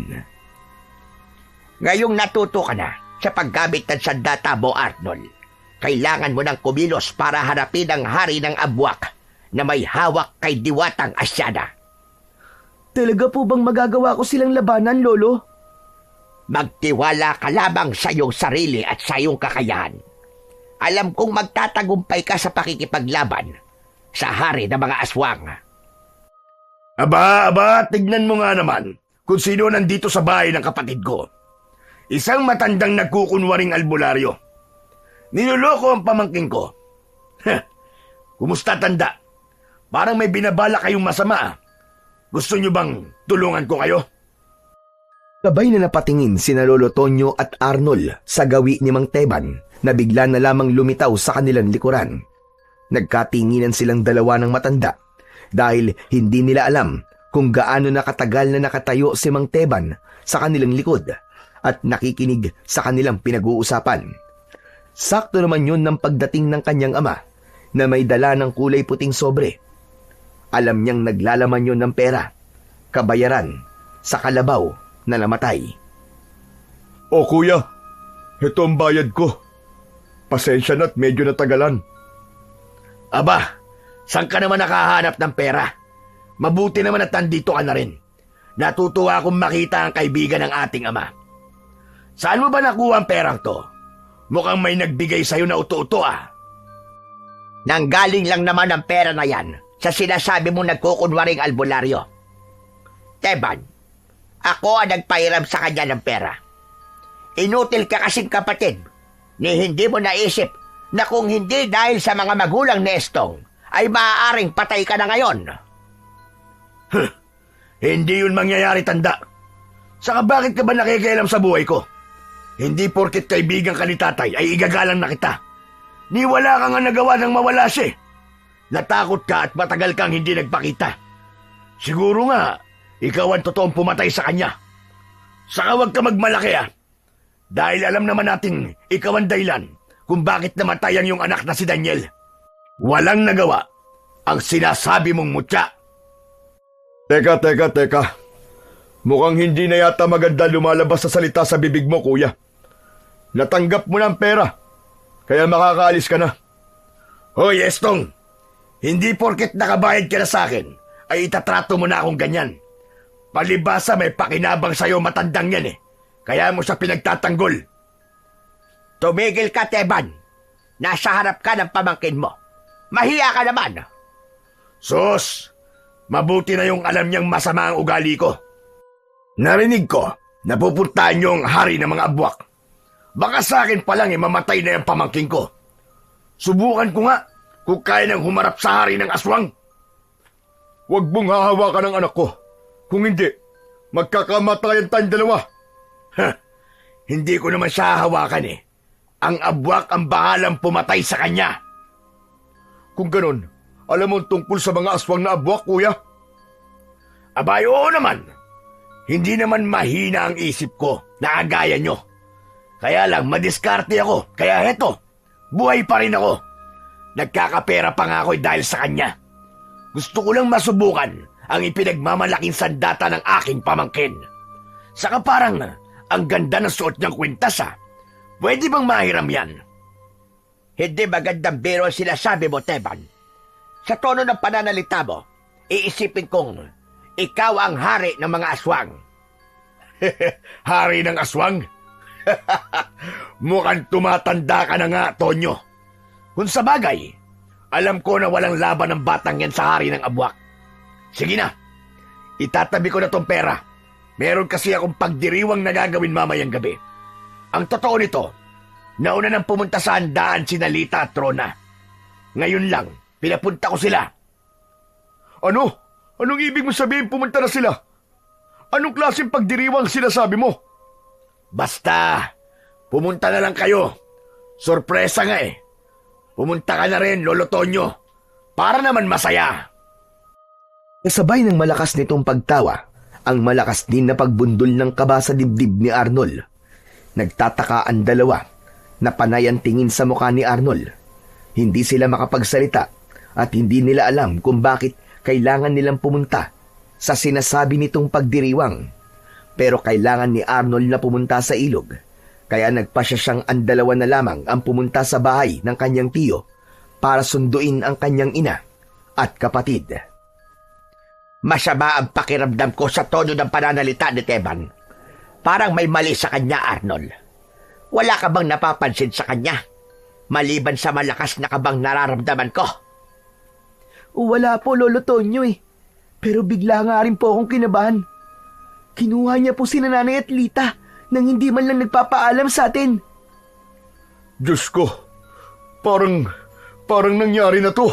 Ngayong natuto ka na sa paggamit ng sandata mo, Arnold, kailangan mo ng kumilos para harapin ang hari ng Abwak na may hawak kay Diwatang Asyada. Talaga po bang magagawa ko silang labanan, Lolo? Magtiwala ka lamang sa iyong sarili at sa iyong kakayahan. Alam kong magtatagumpay ka sa pakikipaglaban sa hari ng mga aswang. Aba, tignan mo nga naman kung sino nandito sa bahay ng kapatid ko. Isang matandang nagkukunwaring albularyo. Niloloko ang pamangkin ko. Kumusta, tanda? Parang may binabala kayong masama. Gusto nyo bang tulungan ko kayo? Sabay na napatingin sina Lolo Tonyo at Arnold sa gawi ni Mang Teban na bigla na lamang lumitaw sa kanilang likuran. Nagkatinginan silang dalawa ng matanda dahil hindi nila alam kung gaano nakatagal na nakatayo si Mang Teban sa kanilang likod at nakikinig sa kanilang pinag-uusapan. Sakto naman yun ng pagdating ng kanyang ama na may dala ng kulay puting sobre. Alam niyang naglalaman yun ng pera, kabayaran sa kalabaw na namatay. O kuya, ito ang bayad ko. Pasensya na't medyo natagalan. Aba, saan ka naman nakahanap ng pera? Mabuti naman at nandito ka na rin. Natutuwa akong makita ang kaibigan ng ating ama. Saan mo ba nakuha ang perang to? Mukhang may nagbigay sa'yo na uto-uto ah. Nanggaling lang naman ang pera na yan sa sinasabi mong nagkukunwaring albularyo. Teban, ako ang nagpahiram sa kanya ng pera. Inutil ka kasing kapatid ni hindi mo naisip na kung hindi dahil sa mga magulang ni Estong ay maaaring patay ka na ngayon. Hindi yun mangyayari, tanda. Saka bakit ka ba nakikialam sa buhay ko? Hindi porket kaibigan ka ni tatay ay igagalang na kita. Ni wala kang nga nagawa nang mawala siya. Natakot ka at matagal kang hindi nagpakita. Siguro nga, ikaw ang totoong pumatay sa kanya. Saka huwag ka magmalaki ah. Dahil alam naman natin ikaw ang dahilan kung bakit namatay ang iyong anak na si Daniel. Walang nagawa ang sinasabi mong mutya. Teka. Mukhang hindi na yata maganda lumalabas sa salita sa bibig mo, kuya. Natanggap mo na ang pera, kaya makakaalis ka na. Hoy, Estong! Hindi porket nakabayad ka na sa akin, ay itatrato mo na akong ganyan. Palibasa may pakinabang sa'yo matandang yan eh. Kaya mo siya pinagtatanggol. Tumigil ka, Teban. Nasa harap ka ng pamangkin mo. Mahiya ka naman. Sus! Mabuti na yung alam niyang masama ang ugali ko. Narinig ko, napupuntahan niyo ang hari ng mga abwak. Baka sa akin pa lang mamatay na yung pamangkin ko. Subukan ko nga kung kaya nang humarap sa hari ng aswang. Huwag mong hahawakan ng anak ko. Kung hindi, magkakamatayan tayong dalawa. Hindi ko naman siya hahawakan eh. Ang abwak ang bahalang pumatay sa kanya. Kung ganon, alam mo tungkol sa mga aswang na abwak, kuya? Abay, oo naman. Hindi naman mahina ang isip ko na agaya nyo. Kaya lang, madiskarte ako. Kaya heto, buhay pa rin ako. Nagkakapera pa nga ako dahil sa kanya. Gusto ko lang masubukan ang ipinagmamalaking sandata ng aking pamangkin. Saka parang ang ganda ng suot niyang kwintas ah. Pwede bang mahiram yan? Hindi magandang biro ang sinasabi mo, Teban. Sa tono ng pananalita mo, iisipin kong ikaw ang hari ng mga aswang. Hari ng aswang? Mukhang tumatanda ka na nga, Tonyo. Kung sa bagay, alam ko na walang laban ng batang yan sa hari ng abwak. Sige na, itatabi ko na tong pera. Meron kasi akong pagdiriwang na gagawin mamayang gabi. Ang totoo nito, nauna nang pumunta sa handaan si Nalita at Trona. Ngayon lang, pinapunta ko sila. Ano? Anong ibig mo sabihin pumunta na sila? Anong klaseng pagdiriwang sinasabi mo? Basta, pumunta na lang kayo. Sorpresa nga eh. Pumunta ka na rin, Lolo Tonyo. Para naman masaya. Kasabay ng malakas nitong pagtawa, ang malakas din na pagbundol ng kaba sa dibdib ni Arnold. Nagtataka ang dalawa na panay ang tingin sa mukha ni Arnold. Hindi sila makapagsalita at hindi nila alam kung bakit kailangan nilang pumunta sa sinasabi nitong pagdiriwang. Pero kailangan ni Arnold na pumunta sa ilog, kaya nagpasya siyang andalawa na lamang ang pumunta sa bahay ng kanyang tiyo para sunduin ang kanyang ina at kapatid. Masama ang pakiramdam ko sa tono ng pananalita ni Teban. Parang may mali sa kanya, Arnold. Wala ka bang napapansin sa kanya? Maliban sa malakas na kabang nararamdaman ko. Wala po, Lolo Tonyo eh. Pero bigla nga rin po akong kinabahan. Kinuha niya po si Nanay at Lita nang hindi man lang nagpapaalam sa atin. Diyos ko, parang nangyari na to.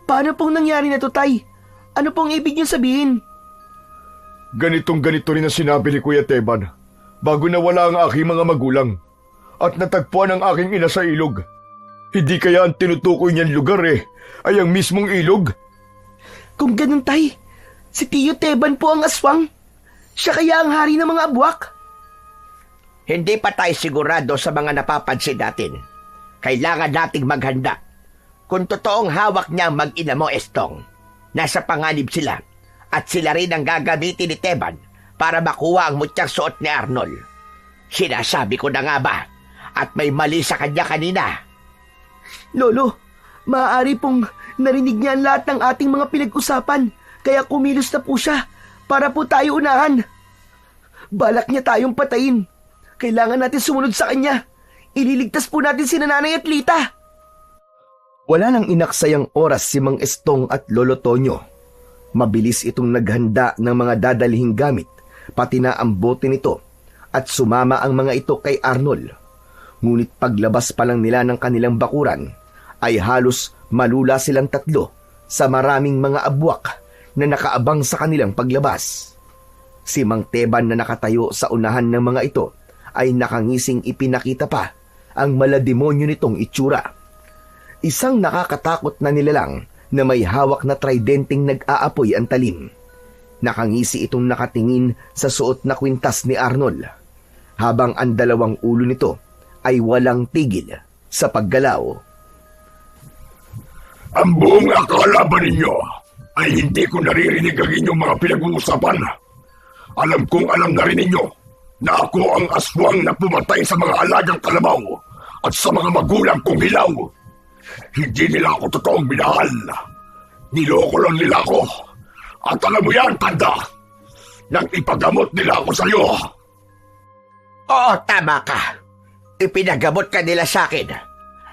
Paano pong nangyari na to, Tay? Ano pong ibig niyo sabihin? Ganito rin ang sinabi ni Kuya Teban bago nawala ang aking mga magulang at natagpuan ang aking ina sa ilog. Hindi kaya ang tinutukoy niyan lugar ay ang mismong ilog? Kung ganun, Tay, si Tiyo Teban po ang aswang. Siya kaya ang hari ng mga abwak. Hindi pa tayo sigurado sa mga napapansin natin. Kailangan nating maghanda. Kung totoong hawak niya ang mag-ina mo, Estong, nasa panganib sila at sila rin ang gagamitin ni Teban para makuha ang mutyang suot ni Arnold. Sinasabi ko na nga ba at may mali sa kanya kanina? Lolo, maaari pong narinig niya ang lahat ng ating mga pinag-usapan kaya kumilos na po siya para po tayo unahan. Balak niya tayong patayin. Kailangan natin sumunod sa kanya. Ililigtas po natin si Nanay at Lita. Wala nang inaksayang oras si Mang Estong at Lolo Tonyo. Mabilis itong naghanda ng mga dadalihing gamit, pati na ang bote nito, at sumama ang mga ito kay Arnold. Ngunit paglabas pa lang nila ng kanilang bakuran, ay halos malula silang tatlo sa maraming mga abwak na nakaabang sa kanilang paglabas. Si Mang Teban na nakatayo sa unahan ng mga ito ay nakangising ipinakita pa ang malademonyo nitong itsura. Isang nakakatakot na nilalang na may hawak na tridenteng nag-aapoy ang talim. Nakangisi itong nakatingin sa suot na kwintas ni Arnold, habang ang dalawang ulo nito ay walang tigil sa paggalaw. Ang buong akala ba ninyo ay hindi ko naririnig ang inyong mga pinag-uusapan? Alam kong alam na rin ninyo na ako ang aswang na pumatay sa mga alagang kalabaw at sa mga magulang kong hilaw. Hindi nila ako totoong minahal. Niloko lang nila ako. At alam mo yan, tanda, nang ipagamot nila ako sa'yo. Oo, tama ka. Ipinagamot ka nila sa akin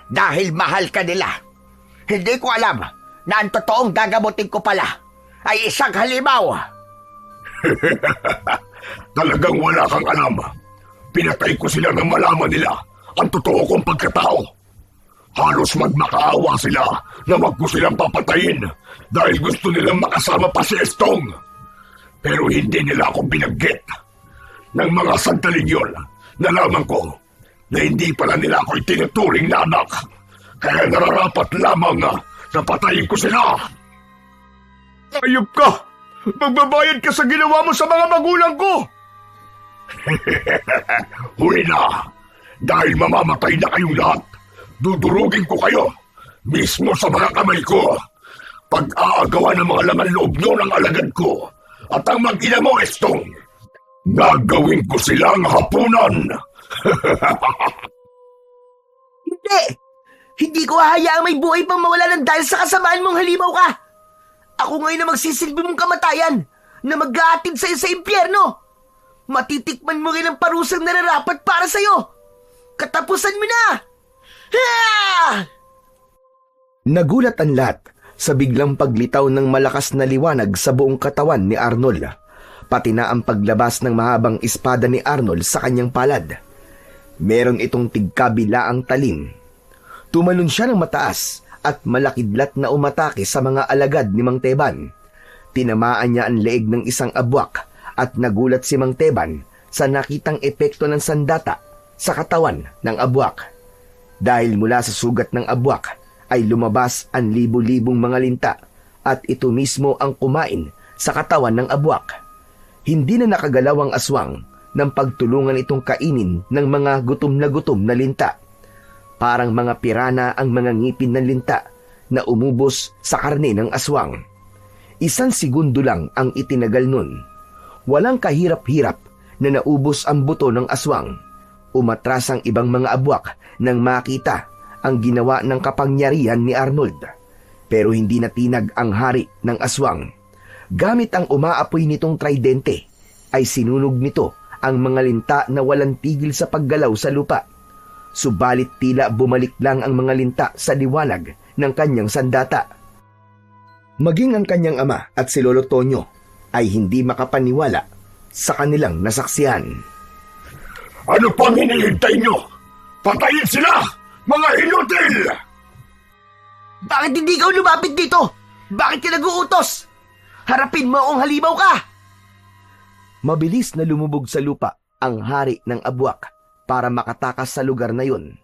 dahil mahal ka nila. Hindi ko alam na ang totoong gagamutin ko pala ay isang halimaw. Talagang wala kang alam. Pinatay ko sila nang malaman nila ang totoo kong pagkatao. Halos magmakaawa sila na wag ko silang papatayin dahil gusto nilang makasama pa si Estong. Pero hindi nila ako binanggit. Nang mga sandaling yun, nalaman ko na hindi pala nila ako itinuturing na anak. Kaya nararapat lamang na patayin ko sila. Ayop ka! Magbabayad ka sa ginawa mo sa mga magulang ko! Huli na! Dahil mamamatay na kayong lahat, dudurugin ko kayo mismo sa mga kamay ko. Pag-aagawa ng mga laman loob nyo ng alagad ko at ang mag-ina mo, Estong, gagawin ko silang hapunan. Hindi! Hindi ko hahayaang may buhay pang mawala ng dahil sa kasamaan mong halimaw ka! Ako ngayon na magsisilbi mong kamatayan na mag-aatid sa'yo sa impyerno! Matitikman mo rin ang parusang nararapat para sa'yo! Katapusan mo na! Ha! Nagulat ang lahat sa biglang paglitaw ng malakas na liwanag sa buong katawan ni Arnold, pati na ang paglabas ng mahabang espada ni Arnold sa kanyang palad. Meron itong tigkabilaang talim. Tumalon siya ng mataas at malakidlat na umatake sa mga alagad ni Mang Teban. Tinamaan niya ang leeg ng isang abwak at nagulat si Mang Teban sa nakitang epekto ng sandata sa katawan ng abwak. Dahil mula sa sugat ng abwak ay lumabas ang libu-libong mga linta at ito mismo ang kumain sa katawan ng abwak. Hindi na nakagalaw ang aswang nang pagtulungan itong kainin ng mga gutom na linta. Parang mga pirana ang mga ngipin ng linta na umubos sa karne ng aswang. 1 segundo lang ang itinagal nun. Walang kahirap-hirap na naubos ang buto ng aswang. Umatras ang ibang mga abwak nang makita ang ginawa ng kapangyarihan ni Arnold. Pero hindi natinag ang hari ng aswang. Gamit ang umaapoy nitong tridente, ay sinunog nito ang mga linta na walang tigil sa paggalaw sa lupa. Subalit tila bumalik lang ang mga linta sa liwanag ng kanyang sandata. Maging ang kanyang ama at si Lolo Tonyo ay hindi makapaniwala sa kanilang nasaksihan. Ano pang hinihintay nyo? Patayin sila! Mga inutil! Bakit hindi ikaw lumapit dito? Bakit ka nag-uutos? Harapin mo akong halimaw ka! Mabilis na lumubog sa lupa ang hari ng abwak para makatakas sa lugar na yun.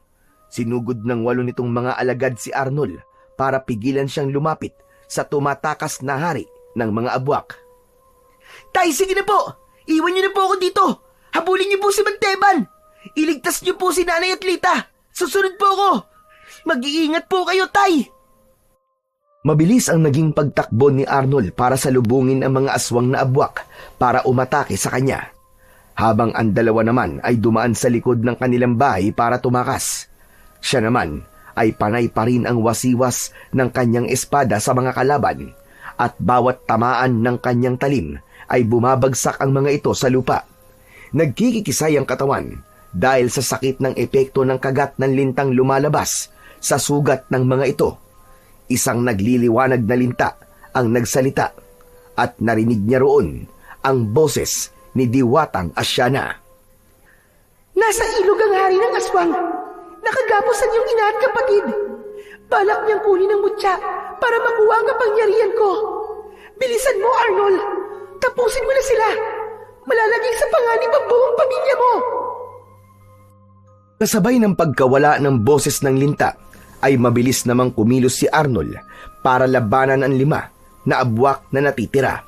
Sinugod ng 8 nitong mga alagad si Arnold para pigilan siyang lumapit sa tumatakas na hari ng mga abwak. Tay, sige na po! Iwan niyo na po ako dito! Habulin niyo po si Manteban! Iligtas niyo po si Nanay at Lita! Susunod po ako! Mag-iingat po kayo, Tay! Mabilis ang naging pagtakbo ni Arnold para salubungin ang mga aswang na abwak para umatake sa kanya. Habang ang dalawa naman ay dumaan sa likod ng kanilang bahay para tumakas. Siya naman ay panay pa rin ang wasiwas ng kanyang espada sa mga kalaban at bawat tamaan ng kanyang talim ay bumabagsak ang mga ito sa lupa. Nagkikikisay ang katawan dahil sa sakit ng epekto ng kagat ng lintang lumalabas sa sugat ng mga ito. Isang nagliliwanag na linta ang nagsalita at narinig niya roon ang boses ni Diwatang Asyana. Nasa ilog ang hari ng aswang. Nakagapos ang iyong ina at kapatid. Balak niyang kunin ang mutya para makuha ang kapangyarihan ko. Bilisan mo, Arnold. Tapusin mo na sila. Malalaging sa panganib ang buong pamilya mo. Kasabay ng pagkawala ng boses ng linta, ay mabilis namang kumilos si Arnold para labanan ang 5 na abwak na natitira.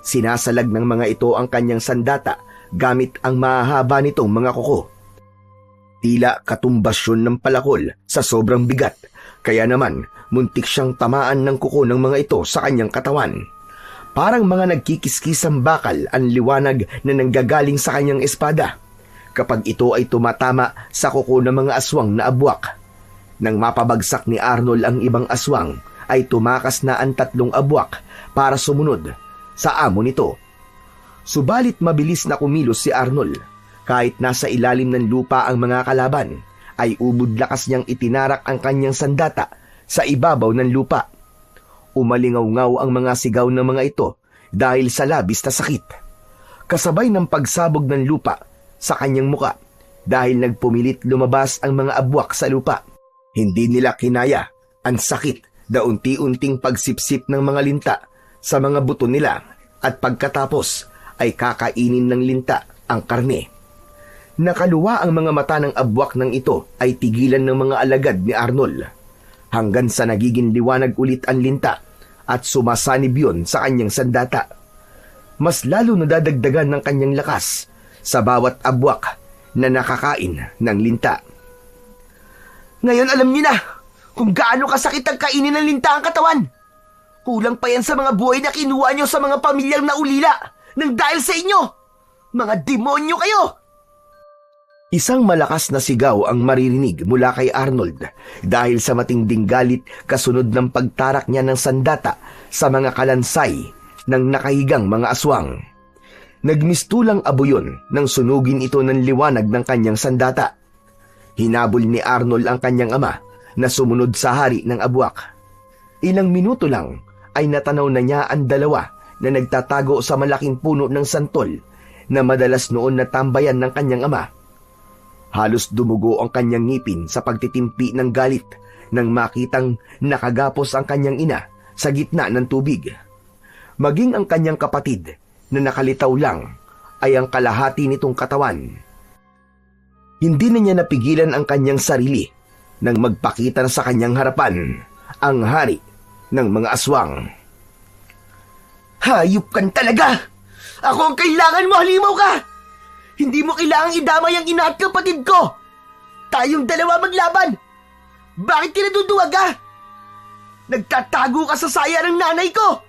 Sinasalag ng mga ito ang kanyang sandata gamit ang mahahaba nitong mga kuko. Tila katumbasyon ng palakol sa sobrang bigat, kaya naman muntik siyang tamaan ng kuko ng mga ito sa kanyang katawan. Parang mga nagkikiskisang bakal ang liwanag na nanggagaling sa kanyang espada kapag ito ay tumatama sa kuko ng mga aswang na abwak. Nang mapabagsak ni Arnold ang ibang aswang, ay tumakas na ang 3 abwak para sumunod sa amo nito. Subalit mabilis na kumilos si Arnold. Kahit nasa ilalim ng lupa ang mga kalaban, ay ubod lakas niyang itinarak ang kanyang sandata sa ibabaw ng lupa. Umalingaw-ngaw ang mga sigaw ng mga ito dahil sa labis na sakit. Kasabay ng pagsabog ng lupa sa kanyang muka dahil nagpumilit lumabas ang mga abwak sa lupa. Hindi nila kinaya ang sakit na unti-unting pagsipsip ng mga linta sa mga buto nila at pagkatapos ay kakainin ng linta ang karne. Nakaluwa ang mga mata ng abwak ng ito ay tigilan ng mga alagad ni Arnold hanggang sa nagiging liwanag ulit ang linta at sumasanib yun sa kanyang sandata. Mas lalo nadadagdagan ng kanyang lakas sa bawat abwak na nakakain ng linta. Ngayon alam niyo na kung gaano kasakit ang kainin ng linta ang katawan. Kulang pa yan sa mga buhay na kinuha niyo sa mga pamilyang naulila nang dahil sa inyo. Mga demonyo kayo! Isang malakas na sigaw ang maririnig mula kay Arnold dahil sa matinding galit kasunod ng pagtarak niya ng sandata sa mga kalansay ng nakahigang mga aswang. Nagmistulang abuyon nang sunugin ito ng liwanag ng kanyang sandata. Hinabol ni Arnold ang kanyang ama na sumunod sa hari ng abwak. Ilang minuto lang ay natanaw na niya ang 2 na nagtatago sa malaking puno ng santol na madalas noon natambayan ng kanyang ama. Halos dumugo ang kanyang ngipin sa pagtitimpi ng galit nang makitang nakagapos ang kanyang ina sa gitna ng tubig. Maging ang kanyang kapatid na nakalitaw lang ay ang kalahati nitong katawan. Hindi na niya napigilan ang kanyang sarili nang magpakita na sa kanyang harapan ang hari ng mga aswang. Hayop kan talaga! Ako ang kailangan mo, halimaw ka! Hindi mo kailangang idamay ang ina at kapatid ko! Tayong 2 maglaban! Bakit ka naduduwag ka? Nagtatago ka sa saya ng nanay ko!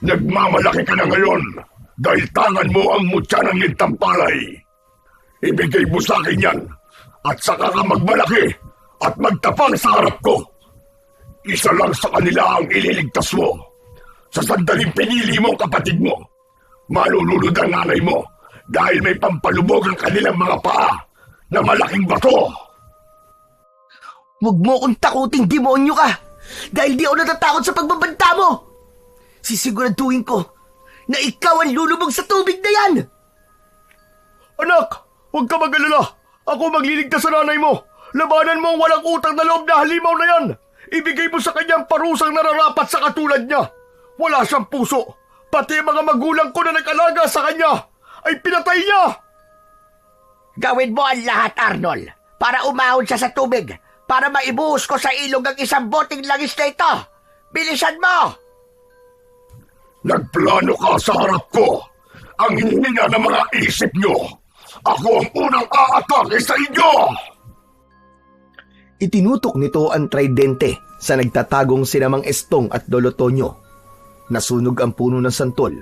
Nagmamalaki ka na ngayon! Dahil tangan mo ang mutya ng lintang palay. Ibigay mo sa akin yan at saka ka magmalaki at magtapang sa harap ko. Isa lang sa kanila ang ililigtas mo. Sa sandaling pinili mo ang kapatid mo, malulunod ang nanay mo dahil may pampalubog ang kanilang mga paa na malaking bato. Huwag mo akong takuting demonyo ka dahil di ako natatakot sa pagbabanta mo. Sisiguraduhin ko na ikaw ang lulubog sa tubig na yan. Anak, huwag ka mag-alala. Ako magliligtas sa nanay mo. Labanan mo ang walang utang na loob na halimaw na yan. Ibigay mo sa kanyang parusang nararapat sa katulad niya. Wala siyang puso. Pati mga magulang ko na nag-alaga sa kanya ay pinatay niya. Gawin mo ang lahat, Arnold, para umahon siya sa tubig, para maibuhos ko sa ilog ang isang boting langis na ito. Bilisan mo! Nagplano ka sa harap ko. Ang hininga ng mga isip nyo. Ako ang unang aatake sa inyo! Itinutok nito ang tridente sa nagtatagong sinamang Estong at Lolo Tonyo. Nasunog ang puno ng santol,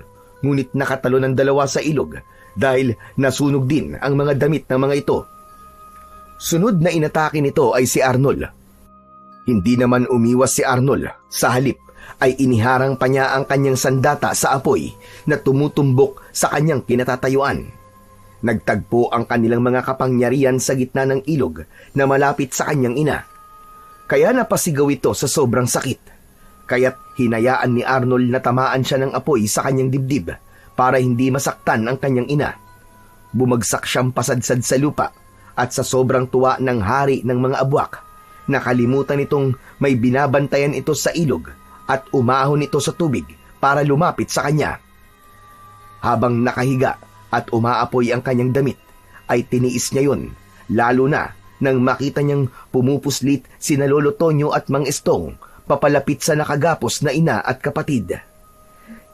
ngunit nakatalo ng dalawa sa ilog dahil nasunog din ang mga damit ng mga ito. Sunod na inatake nito ay si Arnold. Hindi naman umiwas si Arnold, sa halip ay iniharang pa niya ang kanyang sandata sa apoy na tumutumbok sa kanyang kinatatayuan. Nagtagpo ang kanilang mga kapangyarihan sa gitna ng ilog na malapit sa kanyang ina. Kaya napasigaw ito sa sobrang sakit. Kaya't hinayaan ni Arnold na tamaan siya ng apoy sa kanyang dibdib para hindi masaktan ang kanyang ina. Bumagsak siyang pasadsad sa lupa at sa sobrang tuwa ng hari ng mga abwak, nakalimutan itong may binabantayan ito sa ilog at umahon ito sa tubig para lumapit sa kanya. Habang nakahiga at umaapoy ang kanyang damit, ay tiniis niya yun, lalo na nang makita niyang pumupuslit sina Lolo Tonyo at Mang Estong papalapit sa nakagapos na ina at kapatid.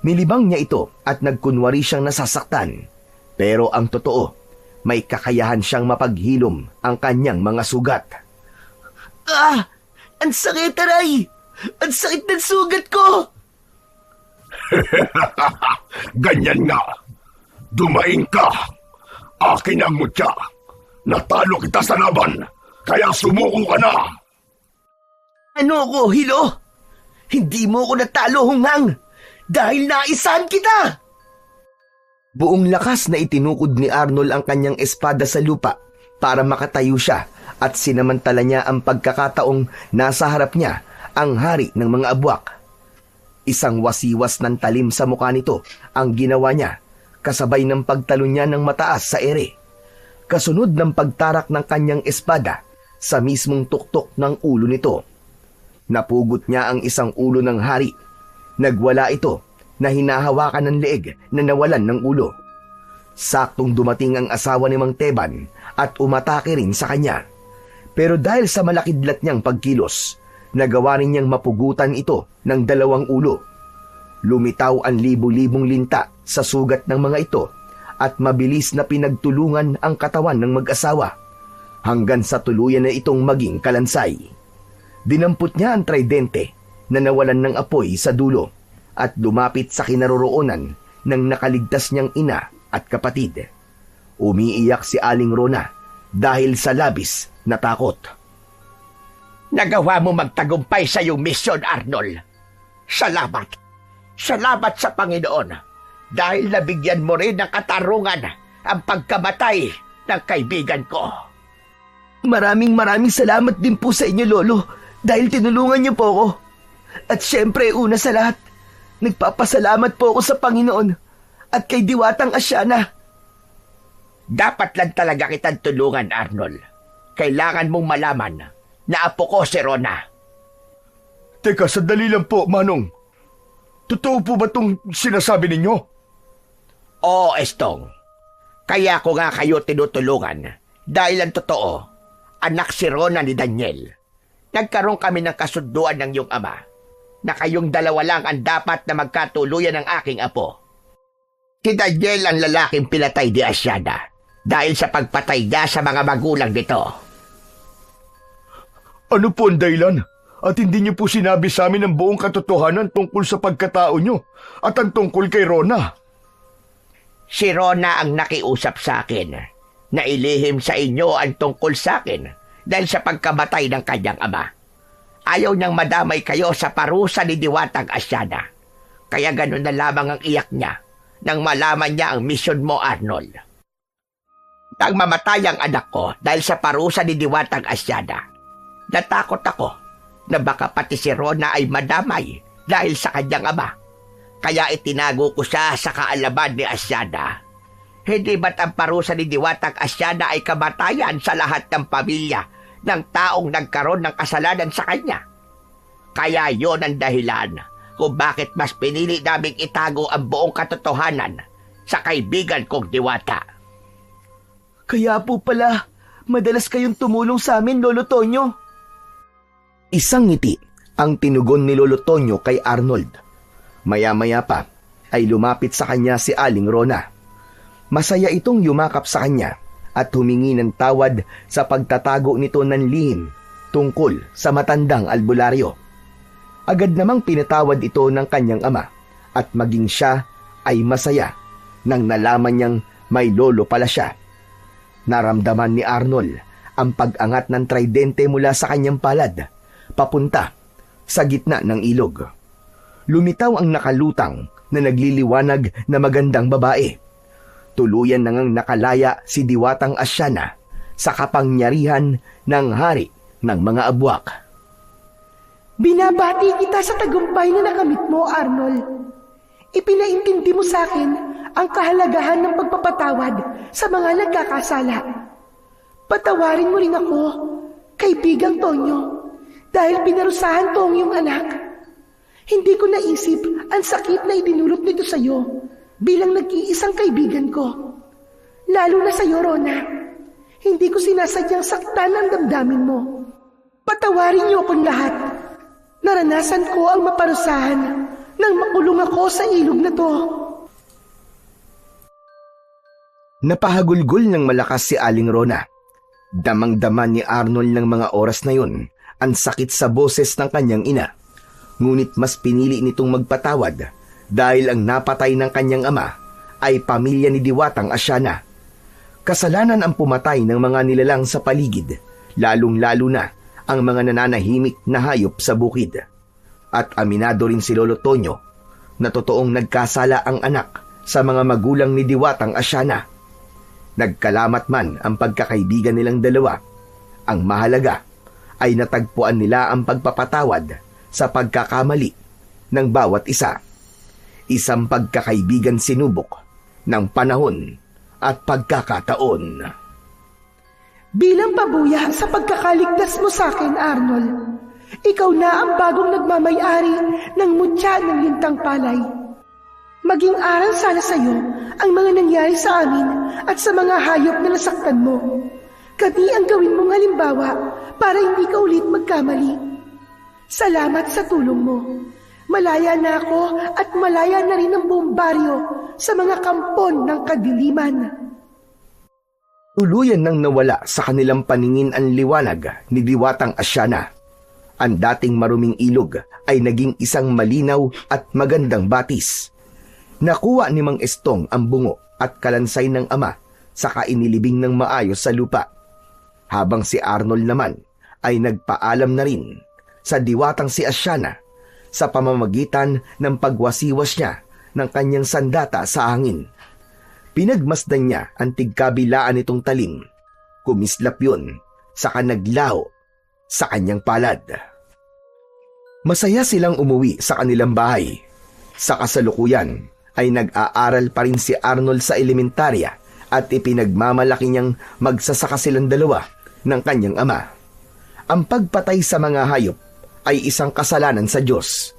Nilibang niya ito at nagkunwari siyang nasasaktan, pero ang totoo, may kakayahan siyang mapaghilom ang kanyang mga sugat. Ah! Ang sakit, aray! Ang sakit ng sugat ko! Ganyan nga. Dumaing ka. Akin ang mutya. Natalo kita sa laban, kaya sumuko ka na. Ano ko, Hilo? Hindi mo ko natalo, Hungang, dahil naisahan kita! Buong lakas na itinukod ni Arnold ang kanyang espada sa lupa para makatayo siya at sinamantala niya ang pagkakataong nasa harap niya ang hari ng mga abwak. Isang wasiwas ng talim sa mukha nito ang ginawa niya, kasabay ng pagtalon niya ng mataas sa ere. Kasunod ng pagtarak ng kanyang espada sa mismong tuktok ng ulo nito. Napugot niya ang isang ulo ng hari. Nagwala ito na hinahawakan ng leeg na nawalan ng ulo. Saktong dumating ang asawa ni Mang Teban at umatake rin sa kanya. Pero dahil sa malakidlat niyang pagkilos, nagawa rin niyang mapugutan ito ng dalawang ulo. Lumitaw ang libu-libong linta sa sugat ng mga ito at mabilis na pinagtulungan ang katawan ng mag-asawa hanggang sa tuluyan na itong maging kalansay. Dinampot niya ang tridente na nawalan ng apoy sa dulo at lumapit sa kinaroroonan ng nakaligtas niyang ina at kapatid. Umiiyak si Aling Rona dahil sa labis na takot. Nagawa mo magtagumpay sa iyong misyon, Arnold. Salamat. Salamat sa Panginoon dahil nabigyan mo rin ng katarungan ang pagkamatay ng kaibigan ko. Maraming salamat din po sa inyo, Lolo, dahil tinulungan niyo po ako. At syempre, una sa lahat, nagpapasalamat po ako sa Panginoon at kay Diwatang Asyana. Dapat lang talaga kitang tulungan, Arnold. Kailangan mong malaman na apo ko si Rona. Teka, sandali lang po, Manong. Totoo po ba itong sinasabi ninyo? Oo, Estong. Kaya ko nga kayo tinutulungan dahil ang totoo, anak si Rona ni Daniel. Nagkaroon kami ng kasunduan ng iyong ama na kayong dalawa lang ang dapat na magkatuluyan ng aking apo. Si Daniel ang lalaking pinatay di Asyada dahil sa pagpatay niya sa mga magulang nito. Ano po ang dahilan? At hindi niyo po sinabi sa amin ang buong katotohanan tungkol sa pagkatao niyo at ang tungkol kay Rona. Si Rona ang nakiusap sa akin na ilihim sa inyo ang tungkol sa akin dahil sa pagkamatay ng kanyang ama. Ayaw niyang madamay kayo sa parusa ni Diwatang Asyana. Kaya ganun na lamang ang iyak niya nang malaman niya ang misyon mo, Arnold. Nang mamatay ang anak ko dahil sa parusa ni Diwatang Asyana, natakot ako na baka pati si Rona ay madamay dahil sa kanyang ama. Kaya itinago ko siya sa kaalaman ni Asyana. Hindi ba't ang parusa ni Diwatang Asyana ay kamatayan sa lahat ng pamilya ng taong nagkaroon ng kasalanan sa kanya? Kaya yon ang dahilan kung bakit mas pinili naming itago ang buong katotohanan sa kaibigan kong Diwata. Kaya po pala, madalas kayong tumulong sa amin, Lolo Tonyo. Isang ngiti ang tinugon ni Lolo Tonyo kay Arnold. Maya-maya pa ay lumapit sa kanya si Aling Rona. Masaya itong yumakap sa kanya at humingi ng tawad sa pagtatago nito ng lihim tungkol sa matandang albularyo. Agad namang pinatawad ito ng kanyang ama at maging siya ay masaya nang nalaman niyang may lolo pala siya. Naramdaman ni Arnold ang pag-angat ng tridente mula sa kanyang palad papunta sa gitna ng ilog. Lumitaw ang nakalutang na nagliliwanag na magandang babae. Tuluyan nang nakalaya si Diwatang Asyana sa kapangyarihan ng hari ng mga abwak. Binabati kita sa tagumpay na nakamit mo, Arnold. Ipinaintindi mo sa akin ang kahalagahan ng pagpapatawad sa mga nagkakasala. Patawarin mo rin ako, kaibigang Tonyo, dahil pinarusahan ko ang iyong anak. Hindi ko naisip ang sakit na idinulot nito sa iyo bilang nag-iisang kaibigan ko. Lalo na sa iyo, Rona. Hindi ko sinasadyang saktan ang damdamin mo. Patawarin niyo akong lahat. Naranasan ko ang maparusahan nang makulong ako sa ilog na to. Napahagulgol ng malakas si Aling Rona. Damang-dama ni Arnold ng mga oras na yun ang sakit sa boses ng kanyang ina. Ngunit mas pinili nitong magpatawad dahil ang napatay ng kanyang ama ay pamilya ni Diwatang Asyana. Kasalanan ang pumatay ng mga nilalang sa paligid, lalong-lalo na ang mga nananahimik na hayop sa bukid. At aminado rin si Lolo Tonyo na totoong nagkasala ang anak sa mga magulang ni Diwatang Asyana. Nagkalamat man ang pagkakaibigan nilang dalawa, ang mahalaga ay natagpuan nila ang pagpapatawad sa pagkakamali ng bawat isa. Isang pagkakaibigan sinubok ng panahon at pagkakataon. Bilang pabuya sa pagkakaligtas mo sa akin, Arnold, ikaw na ang bagong nagmamay-ari ng mutya ng lintang palay. Maging aral sana sa iyo ang mga nangyari sa amin at sa mga hayop na nasaktan mo. Kami ang gawin mong halimbawa para hindi ka ulit magkamali. Salamat sa tulong mo. Malaya na ako at malaya na rin ang buong baryo sa mga kampon ng kadiliman. Tuluyan nang nawala sa kanilang paningin ang liwanag ni Diwatang Asyana. Ang dating maruming ilog ay naging isang malinaw at magandang batis. Nakuha ni Mang Estong ang bungo at kalansay ng ama saka inilibing ng maayos sa lupa. Habang si Arnold naman ay nagpaalam na rin sa Diwatang si Asyana sa pamamagitan ng pagwasiwas niya ng kanyang sandata sa hangin. Pinagmasdan niya ang tigkabilaan nitong talim. Kumislap yun, saka naglaho sa kanyang palad. Masaya silang umuwi sa kanilang bahay. Sa kasalukuyan ay nag-aaral pa rin si Arnold sa elementarya at ipinagmamalaki niyang magsasaka silang dalawa ng kanyang ama. Ang pagpatay sa mga hayop ay isang kasalanan sa Diyos.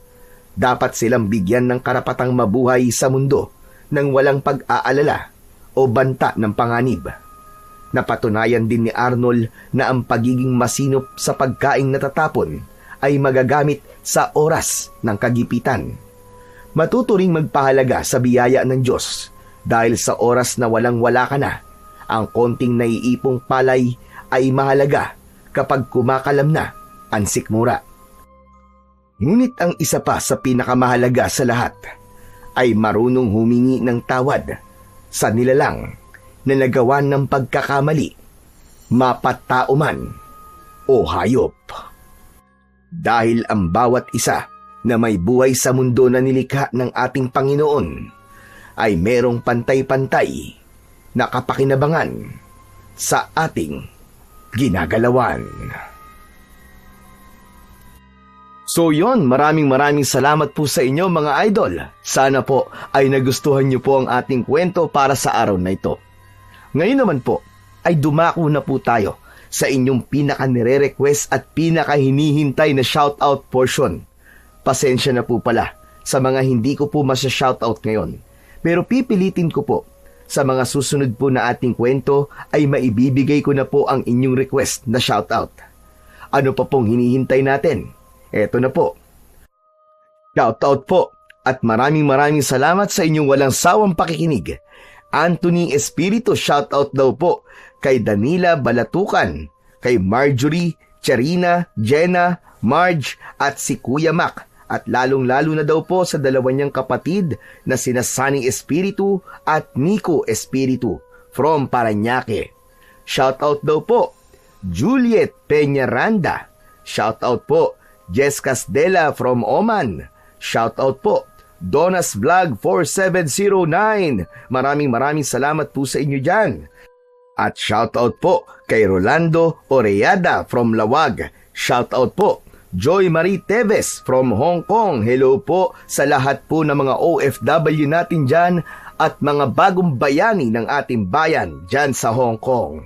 Dapat silang bigyan ng karapatang mabuhay sa mundo nang walang pag-aalala o banta ng panganib. Napatunayan din ni Arnold na ang pagiging masinop sa pagkaing natatapon ay magagamit sa oras ng kagipitan. Matuturing magpahalaga sa biyaya ng Diyos dahil sa oras na walang-wala ka na, ang konting naiipong palay ay mahalaga kapag kumakalam na ang sikmura. Ngunit ang isa pa sa pinakamahalaga sa lahat ay marunong humingi ng tawad sa nilalang na nagawa ng pagkakamali, mapatao man o hayop. Dahil ang bawat isa na may buhay sa mundo na nilikha ng ating Panginoon ay merong pantay-pantay na kapakinabangan sa ating ginagalawan. So yon, maraming salamat po sa inyo mga idol. Sana po ay nagustuhan niyo po ang ating kwento para sa araw na ito. Ngayon naman po ay dumako na po tayo sa inyong pinaka-nire-request at pinaka-hinihintay na shoutout portion. Pasensya na po pala sa mga hindi ko po masya-shoutout ngayon. Pero pipilitin ko po sa mga susunod po na ating kwento ay maibibigay ko na po ang inyong request na shoutout. Ano pa pong hinihintay natin? Eto na po. Shoutout po at maraming salamat sa inyong walang sawang pakikinig. Anthony Espiritu, shoutout daw po kay Danila Balatukan, kay Marjorie, Charina, Jenna, Marge at si Kuya Mac, at lalong-lalo na daw po sa dalawa niyang kapatid na sina Sunny Espiritu at Nico Espiritu from Parañaque. Shoutout daw po Juliet Peñaranda. Shoutout po Jess Casdela from Oman. Shoutout po Donas Vlog 4709. Maraming salamat po sa inyo dyan. At shoutout po kay Rolando Oreada from Lawag. Shoutout po Joy Marie Teves from Hong Kong. Hello po sa lahat po ng mga OFW natin dyan at mga bagong bayani ng ating bayan dyan sa Hong Kong.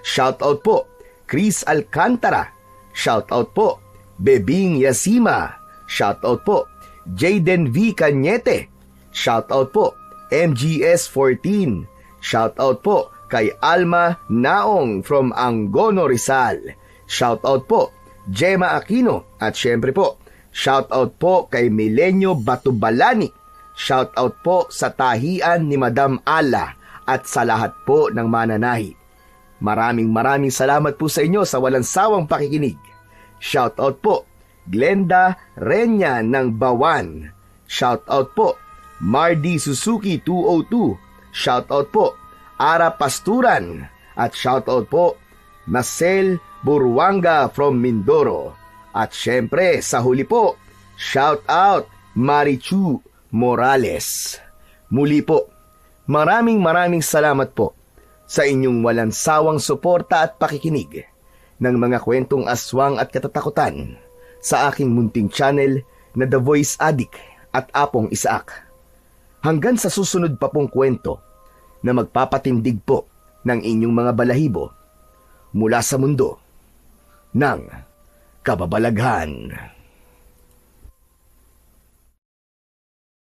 Shoutout po Chris Alcantara. Shoutout po Bebing Yasima. Shoutout po Jayden V. Cañete. Shoutout po MGS14. Shoutout po kay Alma Naong from Angono, Rizal. Shoutout po Gemma Aquino. At syempre po, shoutout po kay Milenio Batubalani. Shoutout po sa tahian ni Madam Ala at sa lahat po ng mananahi. Maraming salamat po sa inyo sa walang sawang pakikinig. Shoutout po Glenda Renya ng Bawan. Shoutout po Mardy Suzuki 202. Shoutout po Ara Pasturan. At shoutout po Marcel Burwanga from Mindoro. At syempre sa huli po, shoutout Marichu Morales. Muli po, maraming salamat po sa inyong walang sawang suporta at pakikinig ng mga kwentong aswang at katatakutan sa aking munting channel na The Voice Addict at Apong Isaac. Hanggang sa susunod pa pong kwento na magpapatindig po ng inyong mga balahibo mula sa mundo ng kababalaghan.